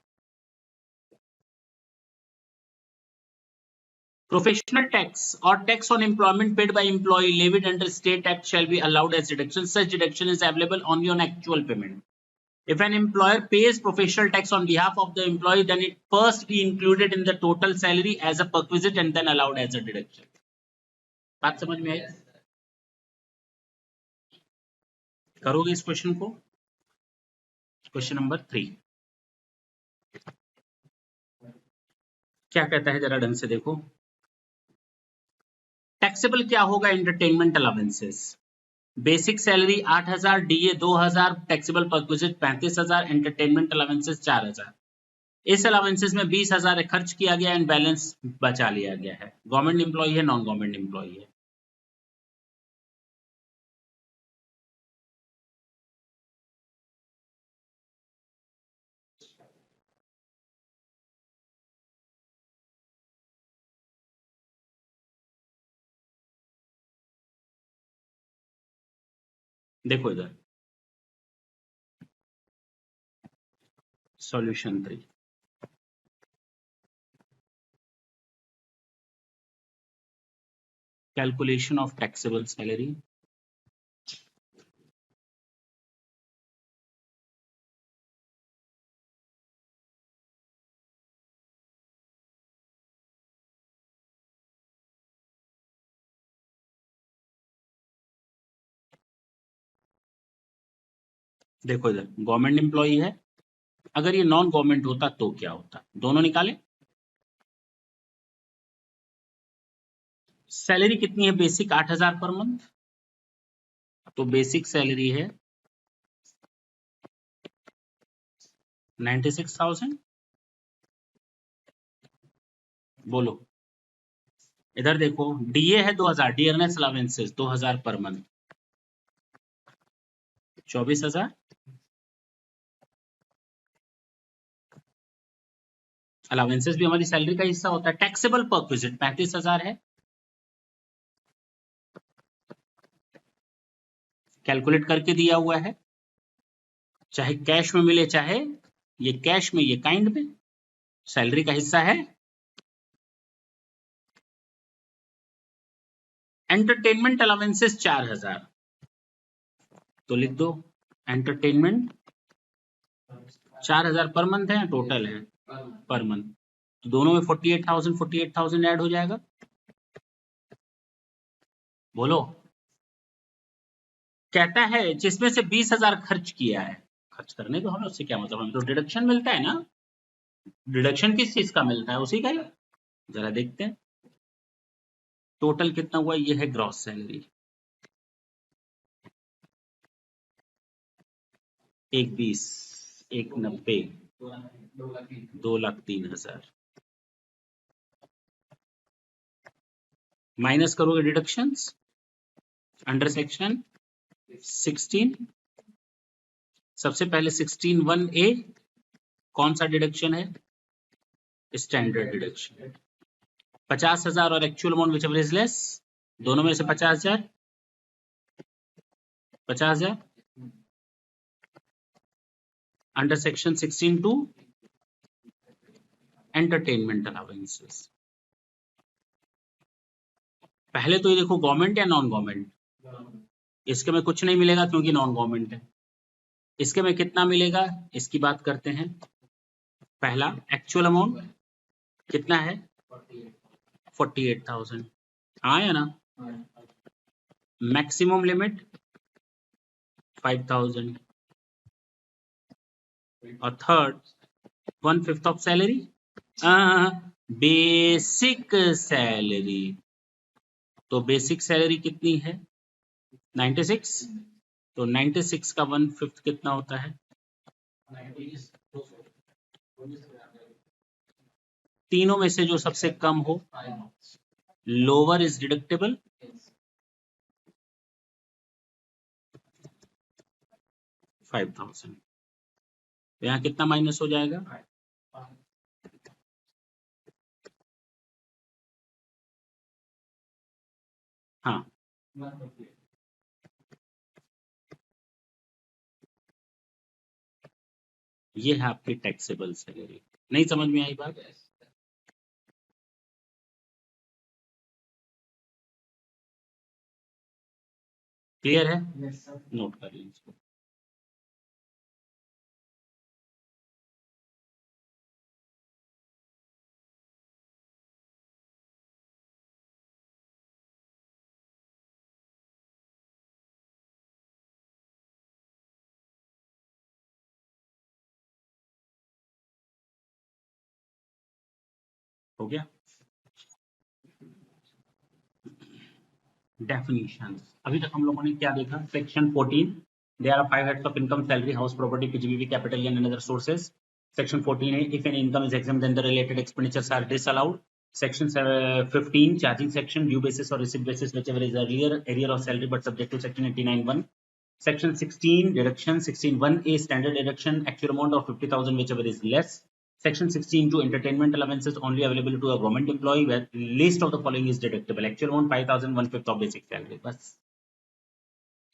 Professional tax or tax on employment paid by employee levied under state act shall be allowed as deduction. Such deduction is available only on actual payment. If an employer pays professional tax on behalf of the employee, then it first be included in the total salary as a perquisite and then allowed as a deduction. बात समझ में आई? करोगे इस question को? Question number 3 क्या कहता है, जरा ढंग से देखो। टैक्सेबल क्या होगा? Entertainment allowances. Basic salary 8,000, DA 2,000, taxable perquisite 35,000, entertainment allowances 4,000। इस अलाउंसेस में 20,000 खर्च किया गया एंड बैलेंस बचा लिया गया है। गवर्नमेंट एम्प्लॉय है, नॉन गवर्नमेंट एम्प्लॉय है? देखो इधर solution 3, calculation of taxable salary. देखो इधर गवर्नमेंट एम्प्लॉय है, अगर ये नॉन गवर्नमेंट होता तो क्या होता? दोनों निकाले। सैलरी कितनी है? बेसिक 8,000 पर मंथ, तो बेसिक सैलरी है 96,000। बोलो, इधर देखो डीए है 2,000, dearness allowances 2,000 per month, 24,000। Allowances भी हमारी सैलरी का हिस्सा होता है। टैक्सेबल परक्विजिट 35,000 है, कैलकुलेट करके दिया हुआ है, चाहे कैश में मिले चाहे ये कैश में, ये काइंड में, सैलरी का हिस्सा है। एंटरटेनमेंट अलाउंसेस 4,000, तो लिख दो एंटरटेनमेंट 4,000 पर मंथ है, टोटल है पर मंथ, तो दोनों में 48,000 ऐड हो जाएगा। बोलो, कहता है जिसमें से 20,000 खर्च किया है, खर्च करने को हमें उससे क्या मतलब, हमें तो डिडक्शन मिलता है ना। डिडक्शन किस चीज का मिलता है? उसी का ही। जरा देखते हैं टोटल कितना हुआ। ये है ग्रॉस सैलरी, एक 20, एक 90, 2,03,000 माइनस करोगे डिडक्शंस अंडर सेक्शन 16। सबसे पहले 16(1)(a) कौन सा डिडक्शन है? Standard deduction. 50,000 और actual amount which ever is less, दोनों में से 50,000 अंडर सेक्शन 16(2) एंटरटेनमेंट अलाउंसेस। पहले तो ये देखो गवर्नमेंट या नॉन गवर्नमेंट, इसके में कुछ नहीं मिलेगा क्योंकि नॉन गवर्नमेंट है। इसके में कितना मिलेगा इसकी बात करते हैं। पहला एक्चुअल अमाउंट कितना है? 48,000, हाँ या ना? मैक्सिमम लिमिट 5,000 और third 1/5 of salary, basic salary. तो बेसिक सैलरी कितनी है? 96। तो 96 का 1/5 कितना होता है? तीनों में से जो सबसे कम हो, लोअर इज डिडक्टेबल, 5,000। तो यहाँ कितना माइनस हो जाएगा? हाँ, ये है आपकी टैक्सेबल सैलरी। नहीं समझ में आई बात? क्लियर है? नोट कर लीजिए। हो गया? डेफिनेशंस। अभी तक हम लोगों ने क्या देखा? Section 14, there are 5 heads of income: salary, house, property, PGBV, capital gain and other sources. Section 14A, if an income is exempt then the related expenditures are disallowed. Section 15, charging section, due basis or receipt basis, whichever is earlier, arrear of salary but subject to section 89(1). Section 16, deduction. 16(1)(a), standard deduction, actual amount of 50,000 whichever is less. Section 16(2), entertainment allowances only available to a government employee where least of the following is deductible: actual amount 5,000, 1/5 of basic salary. बस।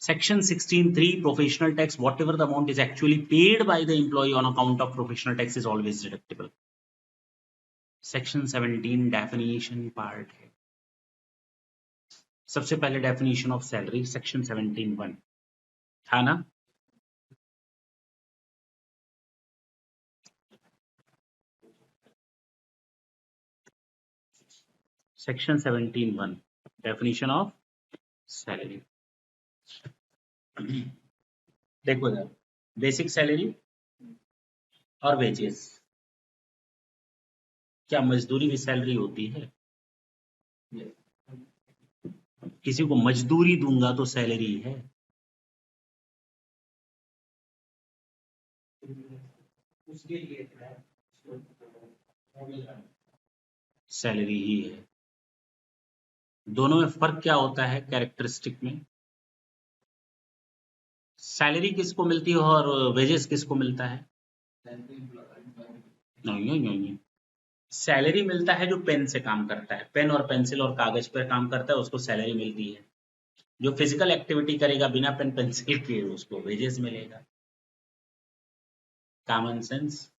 Section 16(3), professional tax, whatever the amount is actually paid by the employee on account of professional tax is always deductible. Section 17 definition part है। सबसे पहले definition of salary, section 17(1) था ना? Section 17(1) definition of salary। देखो यार, basic salary और wages, क्या मजदूरी भी सैलरी होती है? किसी को मजदूरी दूंगा तो सैलरी है। सैलरी ही है। दोनों में फर्क क्या होता है कैरेक्टरिस्टिक में? सैलरी किसको मिलती है और वेजेस किसको मिलता है? नहीं, सैलरी मिलता है जो पेन से काम करता है, पेन और पेंसिल और कागज पर काम करता है, उसको सैलरी मिलती है। जो फिजिकल एक्टिविटी करेगा बिना पेन पेंसिल के, उसको वेजेस मिलेगा। Common sense.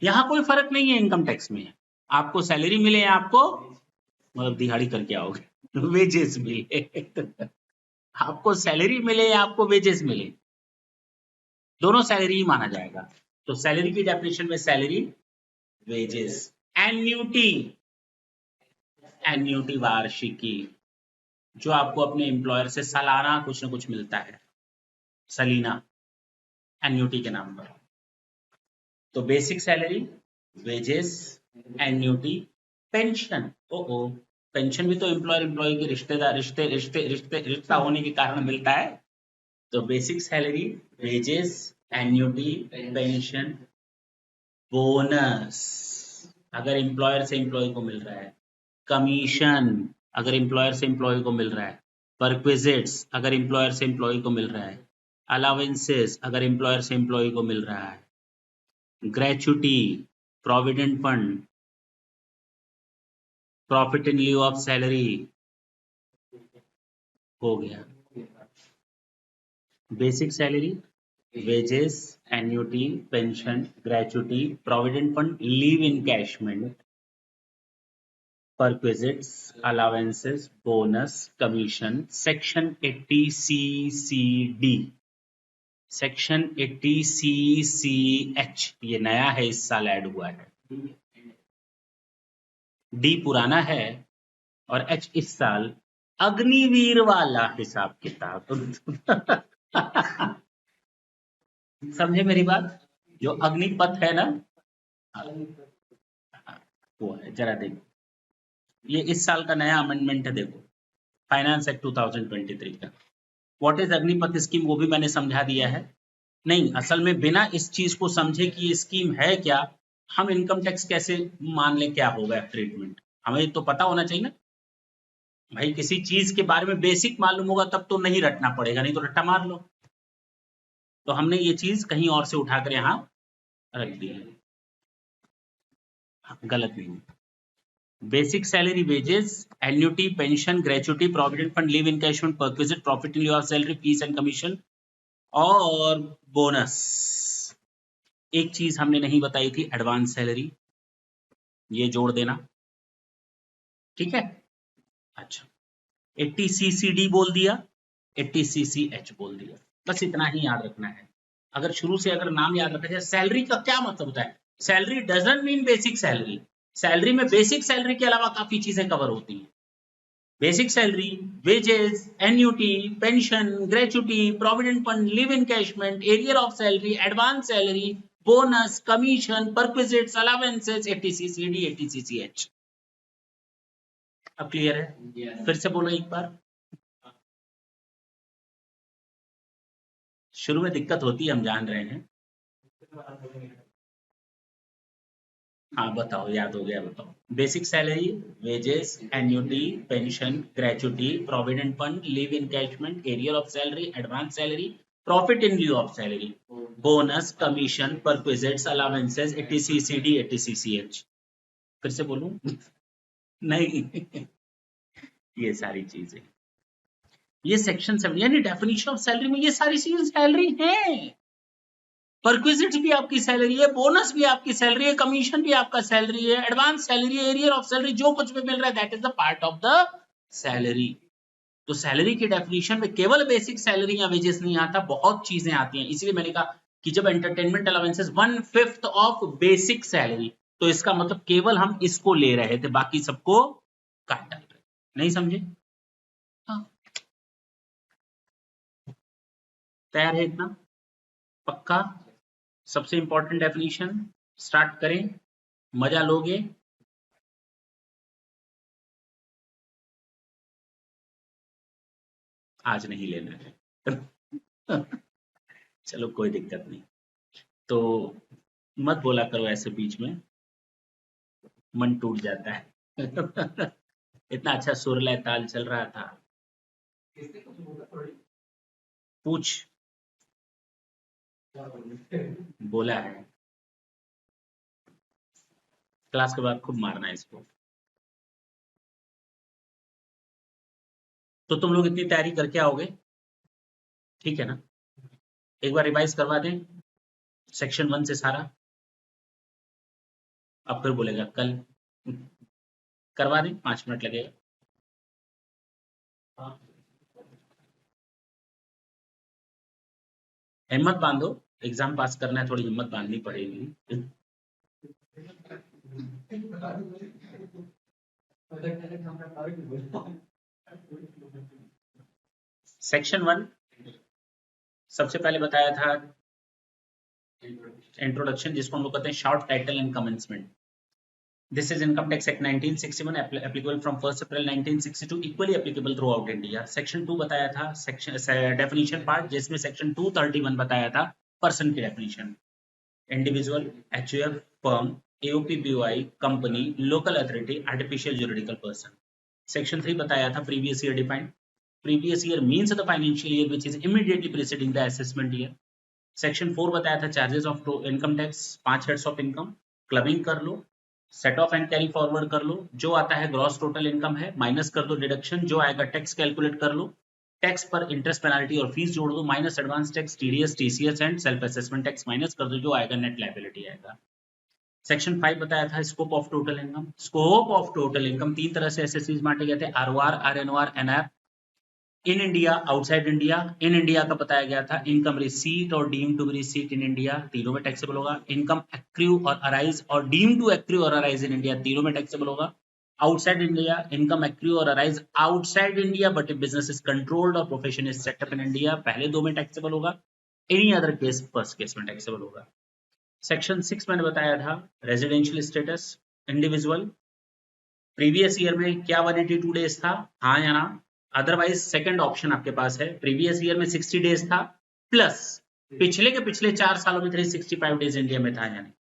यहाँ कोई फर्क नहीं है इनकम टैक्स में। आपको सैलरी मिले या आपको मतलब दिहाड़ी करके आओगे वेजेस मिले आपको सैलरी मिले या आपको वेजेस मिले, दोनों सैलरी ही माना जाएगा। तो सैलरी की डेफिनेशन में सैलरी, वेजेस, एन्यूटी, एन्यूटी वार्षिकी, जो आपको अपने एम्प्लॉयर से सालाना कुछ ना कुछ मिलता है, सलीना, एन्यूटी के नाम पर। तो basic salary, wages, annuity, pension. ओ पेंशन भी तो एम्प्लॉयर एम्प्लॉय के रिश्ता होने के कारण मिलता है। तो basic salary, wages, annuity, pension, bonus अगर एम्प्लॉयर से एम्प्लॉय को मिल रहा है, कमीशन अगर एम्प्लॉयर से एम्प्लॉय को मिल रहा है, परक्विजिट्स अगर एम्प्लॉयर से एम्प्लॉय को मिल रहा है, अलाउंसेस अगर एम्प्लॉयर से एम्प्लॉय को मिल रहा है, gratuity, provident fund, profit in lieu of salary, हो गया। Basic salary, wages, annuity, pension, gratuity, provident fund, leave encashment, perquisites, allowances, bonus, commission, section 80 CCD, section 80 CCH ये नया है, इस साल ऐड हुआ है, डी पुराना है और एच इस साल अग्निवीर वाला हिसाब किताब। समझे मेरी बात? जो अग्निपथ है ना, वो है, जरा देखो, ये इस साल का नया अमेंडमेंट है, देखो फाइनेंस एक्ट 2023 का। व्हाट इज अग्निपथ स्कीम वो भी मैंने समझा दिया है। नहीं, असल में बिना इस चीज को समझे कि ये स्कीम है क्या, हम इनकम टैक्स कैसे मान लें क्या होगा ट्रीटमेंट? हमें तो पता होना चाहिए ना भाई, किसी चीज के बारे में बेसिक मालूम होगा तब तो नहीं रटना पड़ेगा, नहीं तो रट्टा मार लो। तो हमने ये चीज कहीं और से उठाकर यहाँ रख दी है, गलत नहीं। Basic salary, wages, annuity, pension, gratuity, provident fund, leave encashment, perquisite, profit in लिeu of salary, fees and commission और बोनस। एक चीज हमने नहीं बताई थी, एडवांस सैलरी, ये जोड़ देना, ठीक है? अच्छा, 80 CCD बोल दिया, 80 CCH बोल दिया, बस इतना ही याद रखना है। अगर शुरू से अगर नाम याद रखा जाए, सैलरी का क्या मतलब होता है? Salary doesn't mean basic salary. Salary में बेसिक सैलरी के अलावा काफी चीजें कवर होती हैं। Basic salary, wages, annuity, pension, gratuity, provident fund, leave encashment, arrear of salary, advance salary, bonus, commission, perquisites, allowances, 80 CCD, 80 CCH। अब क्लियर है? फिर से बोलो एक बार। शुरू में दिक्कत होती है, हम जान रहे हैं। हाँ बताओ, याद हो गया, बताओ। Basic salary, wages, annuity, pension, gratuity, provident fund, leave encashment, arrear of salary, advance salary, profit in lieu of salary, bonus, commission, perquisites, allowances, 80 CCD, 80 CCH। फिर से बोलूं? नहीं। ये सारी चीजें, ये सेक्शन 7 यानी डेफिनेशन ऑफ सैलरी में ये सारी चीजें सैलरी हैं। परक्विजिट्स भी आपकी सैलरी है, बोनस भी आपकी सैलरी है, कमीशन भी आपका सैलरी है, एडवांस सैलरी है, एरियर ऑफ सैलरी, जो कुछ भी मिल रहा है that is the part of the salary. तो सैलरी की डेफिनेशन में केवल बेसिक सैलरी या वेजेस नहीं आता, बहुत चीजें आती हैं। इसलिए मैंने कहा कि जब entertainment allowances 1/5 of basic salary, तो इसका मतलब केवल हम इसको ले रहे थे, बाकी सबको काट डाल रहे। नहीं समझे? हाँ, तैयार है इतना? पक्का? सबसे इंपॉर्टेंट डेफिनेशन स्टार्ट करें, मजा लोगे। आज नहीं लेना है। चलो कोई दिक्कत नहीं। तो मत बोला करो ऐसे बीच में, मन टूट जाता है। इतना अच्छा सुर लय ताल चल रहा था। पूछ, बोला है क्लास के बाद खूब मारना है इसको। तो तुम लोग इतनी तैयारी करके आओगे, ठीक है ना? एक बार रिवाइज करवा दें सेक्शन 1 से सारा, अब फिर बोलेगा कल। करवा दें, 5 मिनट लगेगा। हिम्मत बांधो, एग्जाम पास करना है, थोड़ी हिम्मत बांधनी पड़ेगी। सेक्शन 1 सबसे पहले बताया था इंट्रोडक्शन, जिसको हम लोग कहते हैं short title and commencement. This is Income Tax Act 1961 applicable from 1st April 1962 equally applicable throughout India. Section 2 बताया था section definition part जिसमें section 231 बताया था person की definition. Individual, HUF, firm, AOP, BOI, company, local authority, artificial juridical person. Section 3 बताया था previous year defined. Previous year means the financial year which is immediately preceding the assessment year. Section 4 बताया था charges of income tax, 5 heads of income, clubbing कर लो, set off and carry forward कर लो, जो आता है ग्रॉस टोटल इनकम है, माइनस कर दो डिडक्शन, जो आएगा टैक्स कैलकुलेट कर लो, टैक्स पर इंटरेस्ट पेनाल्टी और फीस जोड़ दो, minus advance tax, TDS, TCS and self assessment tax minus कर दो, जो आएगा नेट लायबिलिटी आएगा. सेक्शन 5 बताया था scope of total income. Scope of total income 3 तरह से एसएससीज बांटे गए थे, ROR, RNOR, NR. In India, outside India. In India का बताया गया था इनकम रिसीट और deem to be receipt in India, तीनों में टैक्सेबल होगा. इनकम एक्रू और अराइज और डीम टू एक्रू और अराइज इन इंडिया, तीनों में टैक्सेबल होगा. आउटसाइड इंडिया, इनकम एक्रू और arise outside India but if business is controlled और profession is setup in India, पहले 2 में टैक्सेबल होगा. Any other case first case में टैक्सेबल होगा. सेक्शन 6 मैंने बताया था residential status. Individual previous year में क्या 182 डेज था, हाँ या ना. अदरवाइज सेकंड ऑप्शन आपके पास है, प्रीवियस ईयर में 60 डेज था प्लस पिछले के पिछले 4 सालों में 365 डेज इंडिया में था. यानी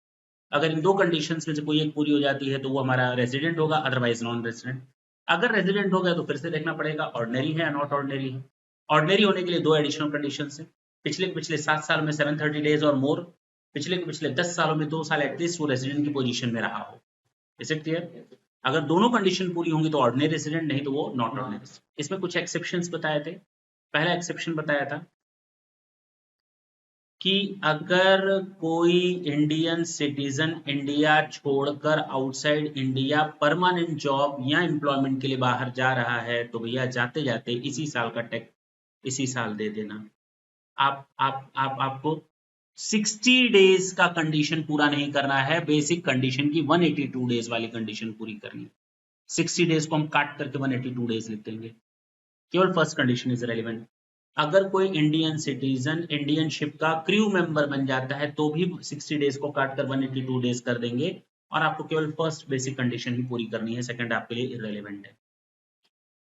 अगर इन 2 कंडीशंस में से कोई एक पूरी हो जाती है तो वो हमारा रेजिडेंट होगा, अदरवाइज नॉन रेजिडेंट. अगर रेजिडेंट हो गया तो फिर से देखना पड़ेगा ऑर्डिनरी है या नॉट ऑर्डिनरी है. ऑर्डिनरी होने के लिए 2 एडिशनल कंडीशंस है, पिछले के पिछले 7 साल में 730 डेज और मोर, पिछले के पिछले 10 सालों में 2 साल एटलीस्ट वो रेजिडेंट की पोजीशन में रहा हो. Is it clear? अगर दोनों कंडीशन पूरी होंगी तो ऑर्डिनरी रेजिडेंट, नहीं तो वो नॉट ऑर्डिनरी. इसमें कुछ एक्सेप्शंस बताए थे. पहला एक्सेप्शन बताया था कि अगर कोई इंडियन सिटीजन इंडिया छोड़कर आउटसाइड इंडिया परमानेंट जॉब या एम्प्लॉयमेंट के लिए बाहर जा रहा है तो भैया जाते जाते इसी साल का टैक्स इसी साल दे देना. आपको 60 डेज का कंडीशन पूरा नहीं करना है, बेसिक कंडीशन की 182 डेज वाली कंडीशन पूरी करनी. 60 डेज को हम काट करके 182 डेज लिख देंगे. केवल फर्स्ट कंडीशन इज रेलेवेंट. अगर कोई इंडियन सिटीजन इंडियन शिप का क्रू मेंबर बन जाता है तो भी 60 डेज को काट कर 182 डेज कर देंगे और आपको केवल फर्स्ट बेसिक कंडीशन ही पूरी करनी है, सेकंड आपके लिए इररेलेवेंट है.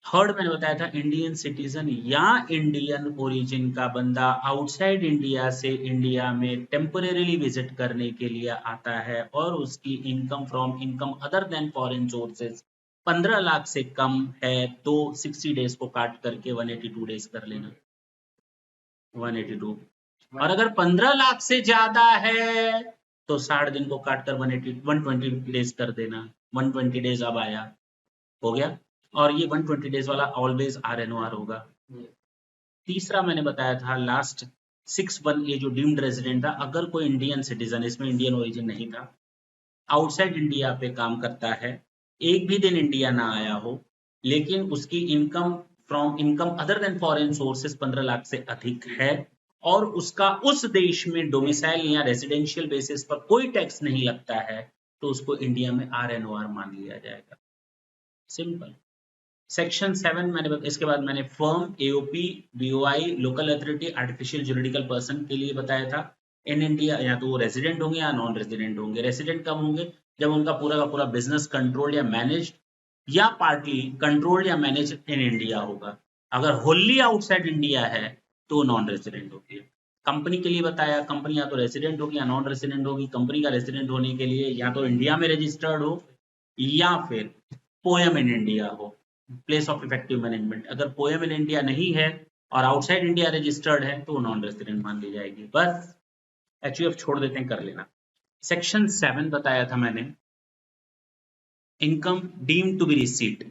थर्ड मैंने बताया था इंडियन सिटीजन या इंडियन ओरिजिन का बंदा आउटसाइड इंडिया से इंडिया में टेम्परेरीली विजिट करने के लिए आता है और उसकी income from income other than foreign sources 15 lakh से कम है तो 60 डेज को काट करके 182 डेज कर लेना. 182. और अगर 15 लाख से ज्यादा है तो 60 दिन को काट कर 120 डेज कर देना. 120 डेज अब आया, हो गया. और ये 120 डेज वाला ऑलवेज आरएनओआर होगा. तीसरा मैंने बताया था लास्ट 6(1) ये जो डीम्ड रेजिडेंट था, अगर कोई इंडियन सिटीजन, इसमें इंडियन ओरिजिन नहीं था, आउटसाइड इंडिया पे काम करता है, एक भी दिन इंडिया ना आया हो, लेकिन उसकी income from income other than foreign sources 15 lakh से अधिक है और उसका उस देश में डोमिसाइल या रेजिडेंशियल बेसिस पर कोई टैक्स नहीं लगता है तो उसको इंडिया में आरएनओआर मान लिया जाएगा. सिंपल. सेक्शन 7 मैंने इसके बाद मैंने firm, AOP, BOI, local authority, artificial juridical person के लिए बताया था. इन इंडिया या तो वो रेजिडेंट होंगे या नॉन रेजिडेंट होंगे. रेजिडेंट कब होंगे? जब उनका पूरा का पूरा बिजनेस कंट्रोल या मैनेज या पार्टली कंट्रोल या मैनेज इन इंडिया होगा. अगर होली आउटसाइड इंडिया है तो नॉन रेजिडेंट होगी. कंपनी के लिए बताया, कंपनी या तो रेजिडेंट होगी या नॉन रेजिडेंट होगी. कंपनी का रेजिडेंट होने के लिए या तो इंडिया में रजिस्टर्ड हो या फिर पोएम इन इंडिया हो, प्लेस ऑफ इफेक्टिव मैनेजमेंट. अगर पोएम इन इंडिया नहीं है और आउटसाइड इंडिया रजिस्टर्ड है तो नॉन रेजिडेंट मान ली जाएगी. बस एचयूएफ छोड़ देते हैं, कर लेना. सेक्शन 7 बताया था मैंने income deemed to be receipt.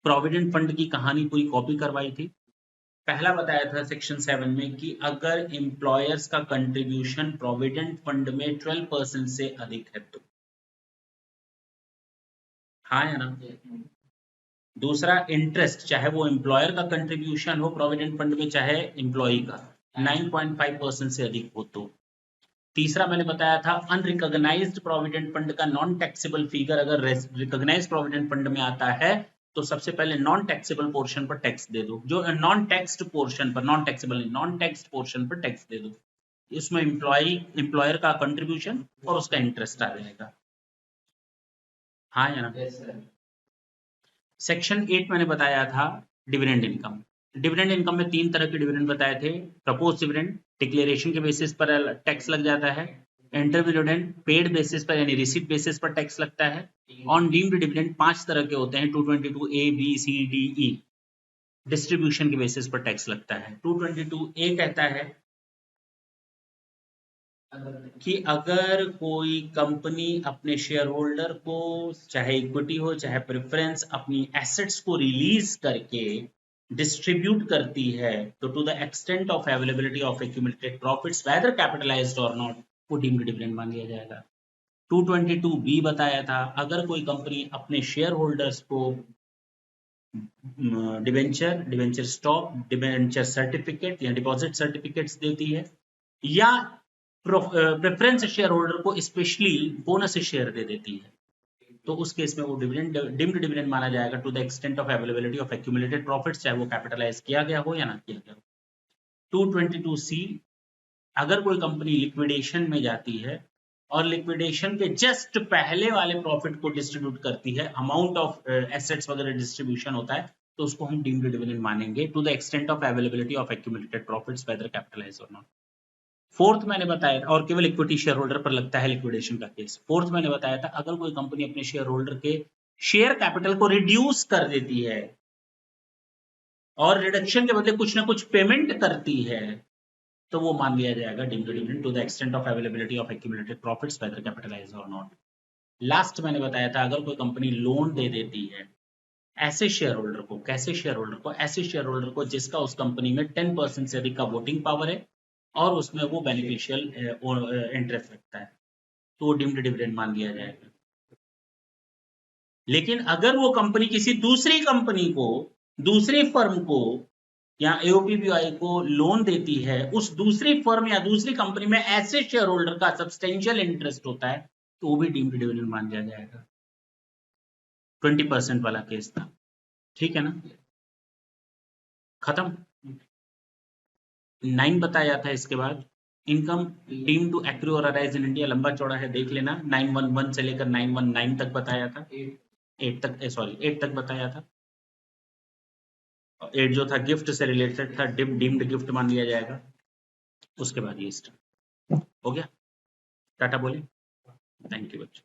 Provident fund की कहानी पूरी कॉपी करवाई थी. पहला बताया था सेक्शन 7 में कि अगर एम्प्लॉयर्स का कंट्रीब्यूशन प्रोविडेंट फंड में 12% से अधिक है तो, हाँ या ना. दूसरा इंटरेस्ट, चाहे वो एम्प्लॉयर का कंट्रीब्यूशन हो प्रोविडेंट फंड में चाहे एम्प्लॉई का, 9.5% से अधिक हो तो. तीसरा मैंने बताया था अनरिकॉग्नाइज्ड प्रोविडेंट फंड का नॉन टैक्सेबल फिगर अगर रिकॉग्नाइज्ड प्रोविडेंट फंड में आता है तो सबसे पहले नॉन टैक्सेबल पोर्शन पर टैक्स दे दो. जो नॉन टैक्स्ड पोर्शन पर, non taxable non taxed portion पर टैक्स दे दो. इसमें एम्प्लॉयर का कंट्रीब्यूशन और उसका इंटरेस्ट आ जाएगा. हाँ या ना? सेक्शन 8 मैंने बताया था डिविडेंड इनकम। डिविडेंड इनकम में 3 तरह के डिविडेंड बताए थे। प्रपोज डिविडेंड, डिक्लेरेशन के बेसिस पर टैक्स लग जाता है। इंटरव्यू डिविडेंड, पेड बेसिस पर यानी रिसीट बेसिस पर टैक्स लगता है। ऑन डीम्ड डिविडेंड 5 तरह के होते हैं, 222 A B C D E। Distribution के बेसिस पर टैक्स लगता है। 222 A कहता है कि अगर कोई कंपनी अपने शेयर होल्डर को, चाहे इक्विटी हो चाहे प्रेफरेंस, अपनी एसेट्स को रिलीज करके डिस्ट्रीब्यूट करती है, तो to the extent of availability of accumulated profits whether capitalized और नॉट, वो डीम्ड डिविडेंड मान लिया जाएगा। 222B बताया था, अगर कोई कंपनी अपने शेयर होल्डर्स को डिवेंचर स्टॉक, डिवेंचर सर्टिफिकेट या डिपॉजिट सर्टिफिकेट्स देती है, या प्रेफरेंस शेयर होल्डर को स्पेशली बोनस शेयर दे देती है, तो उस केस में वो डिविडेंड डिम्ड डिविडेंड माना जाएगा to the extent of availability of accumulated profits, चाहे वो कैपिटलाइज किया गया हो या ना किया गया हो। 222C, अगर कोई कंपनी लिक्विडेशन में जाती है और लिक्विडेशन के जस्ट पहले वाले प्रॉफिट को डिस्ट्रीब्यूट करती है, अमाउंट ऑफ एसेट्स वगैरह डिस्ट्रीब्यूशन होता है, तो उसको हम डीम्ड डिविडेंड मानेंगे to the extent of availability of accumulated profits whether capitalized और नॉट। फोर्थ मैंने बताया था, और केवल इक्विटी शेयर होल्डर पर लगता है लिक्विडेशन का केस। फोर्थ मैंने बताया था, अगर कोई कंपनी अपने शेयर होल्डर के शेयर कैपिटल को रिड्यूस कर देती है और रिडक्शन के बदले कुछ ना कुछ पेमेंट करती है, तो वो मान लिया जाएगा deemed dividend to the extent of availability of accumulated profits whether capitalized और नॉट। लास्ट मैंने बताया था, अगर कोई कंपनी लोन दे देती है ऐसे शेयर होल्डर को, कैसे शेयर होल्डर को, ऐसे शेयर होल्डर को जिसका उस कंपनी में 10% से अधिक का वोटिंग पावर है और उसमें वो बेनिफिशियल इंटरेस्ट रखता है, तो वो डीम्ड डिविडेंड मान लिया जाएगा। लेकिन अगर वो कंपनी किसी दूसरी कंपनी को, दूसरी फर्म को या एओपीबीआई को लोन देती है, उस दूसरी फर्म या दूसरी कंपनी में ऐसे शेयर होल्डर का सब्सटेंशियल इंटरेस्ट होता है, तो वो भी डीम्ड डिविडेंड मान लिया जाएगा। 20% वाला केस था, ठीक है ना? खत्म। 9 बताया था इसके बाद, इनकम डीम टू एक्रू और अराइज इन इंडिया, लंबा चौड़ा है, देख लेना। 911 से लेकर 919 तक बताया था, 8 तक, सॉरी 8 तक बताया था। 8 जो था गिफ्ट से रिलेटेड था, डीम्ड गिफ्ट मान लिया जाएगा। उसके बाद ये स्टार्ट हो गया। टाटा बोले, थैंक यू बच्चों।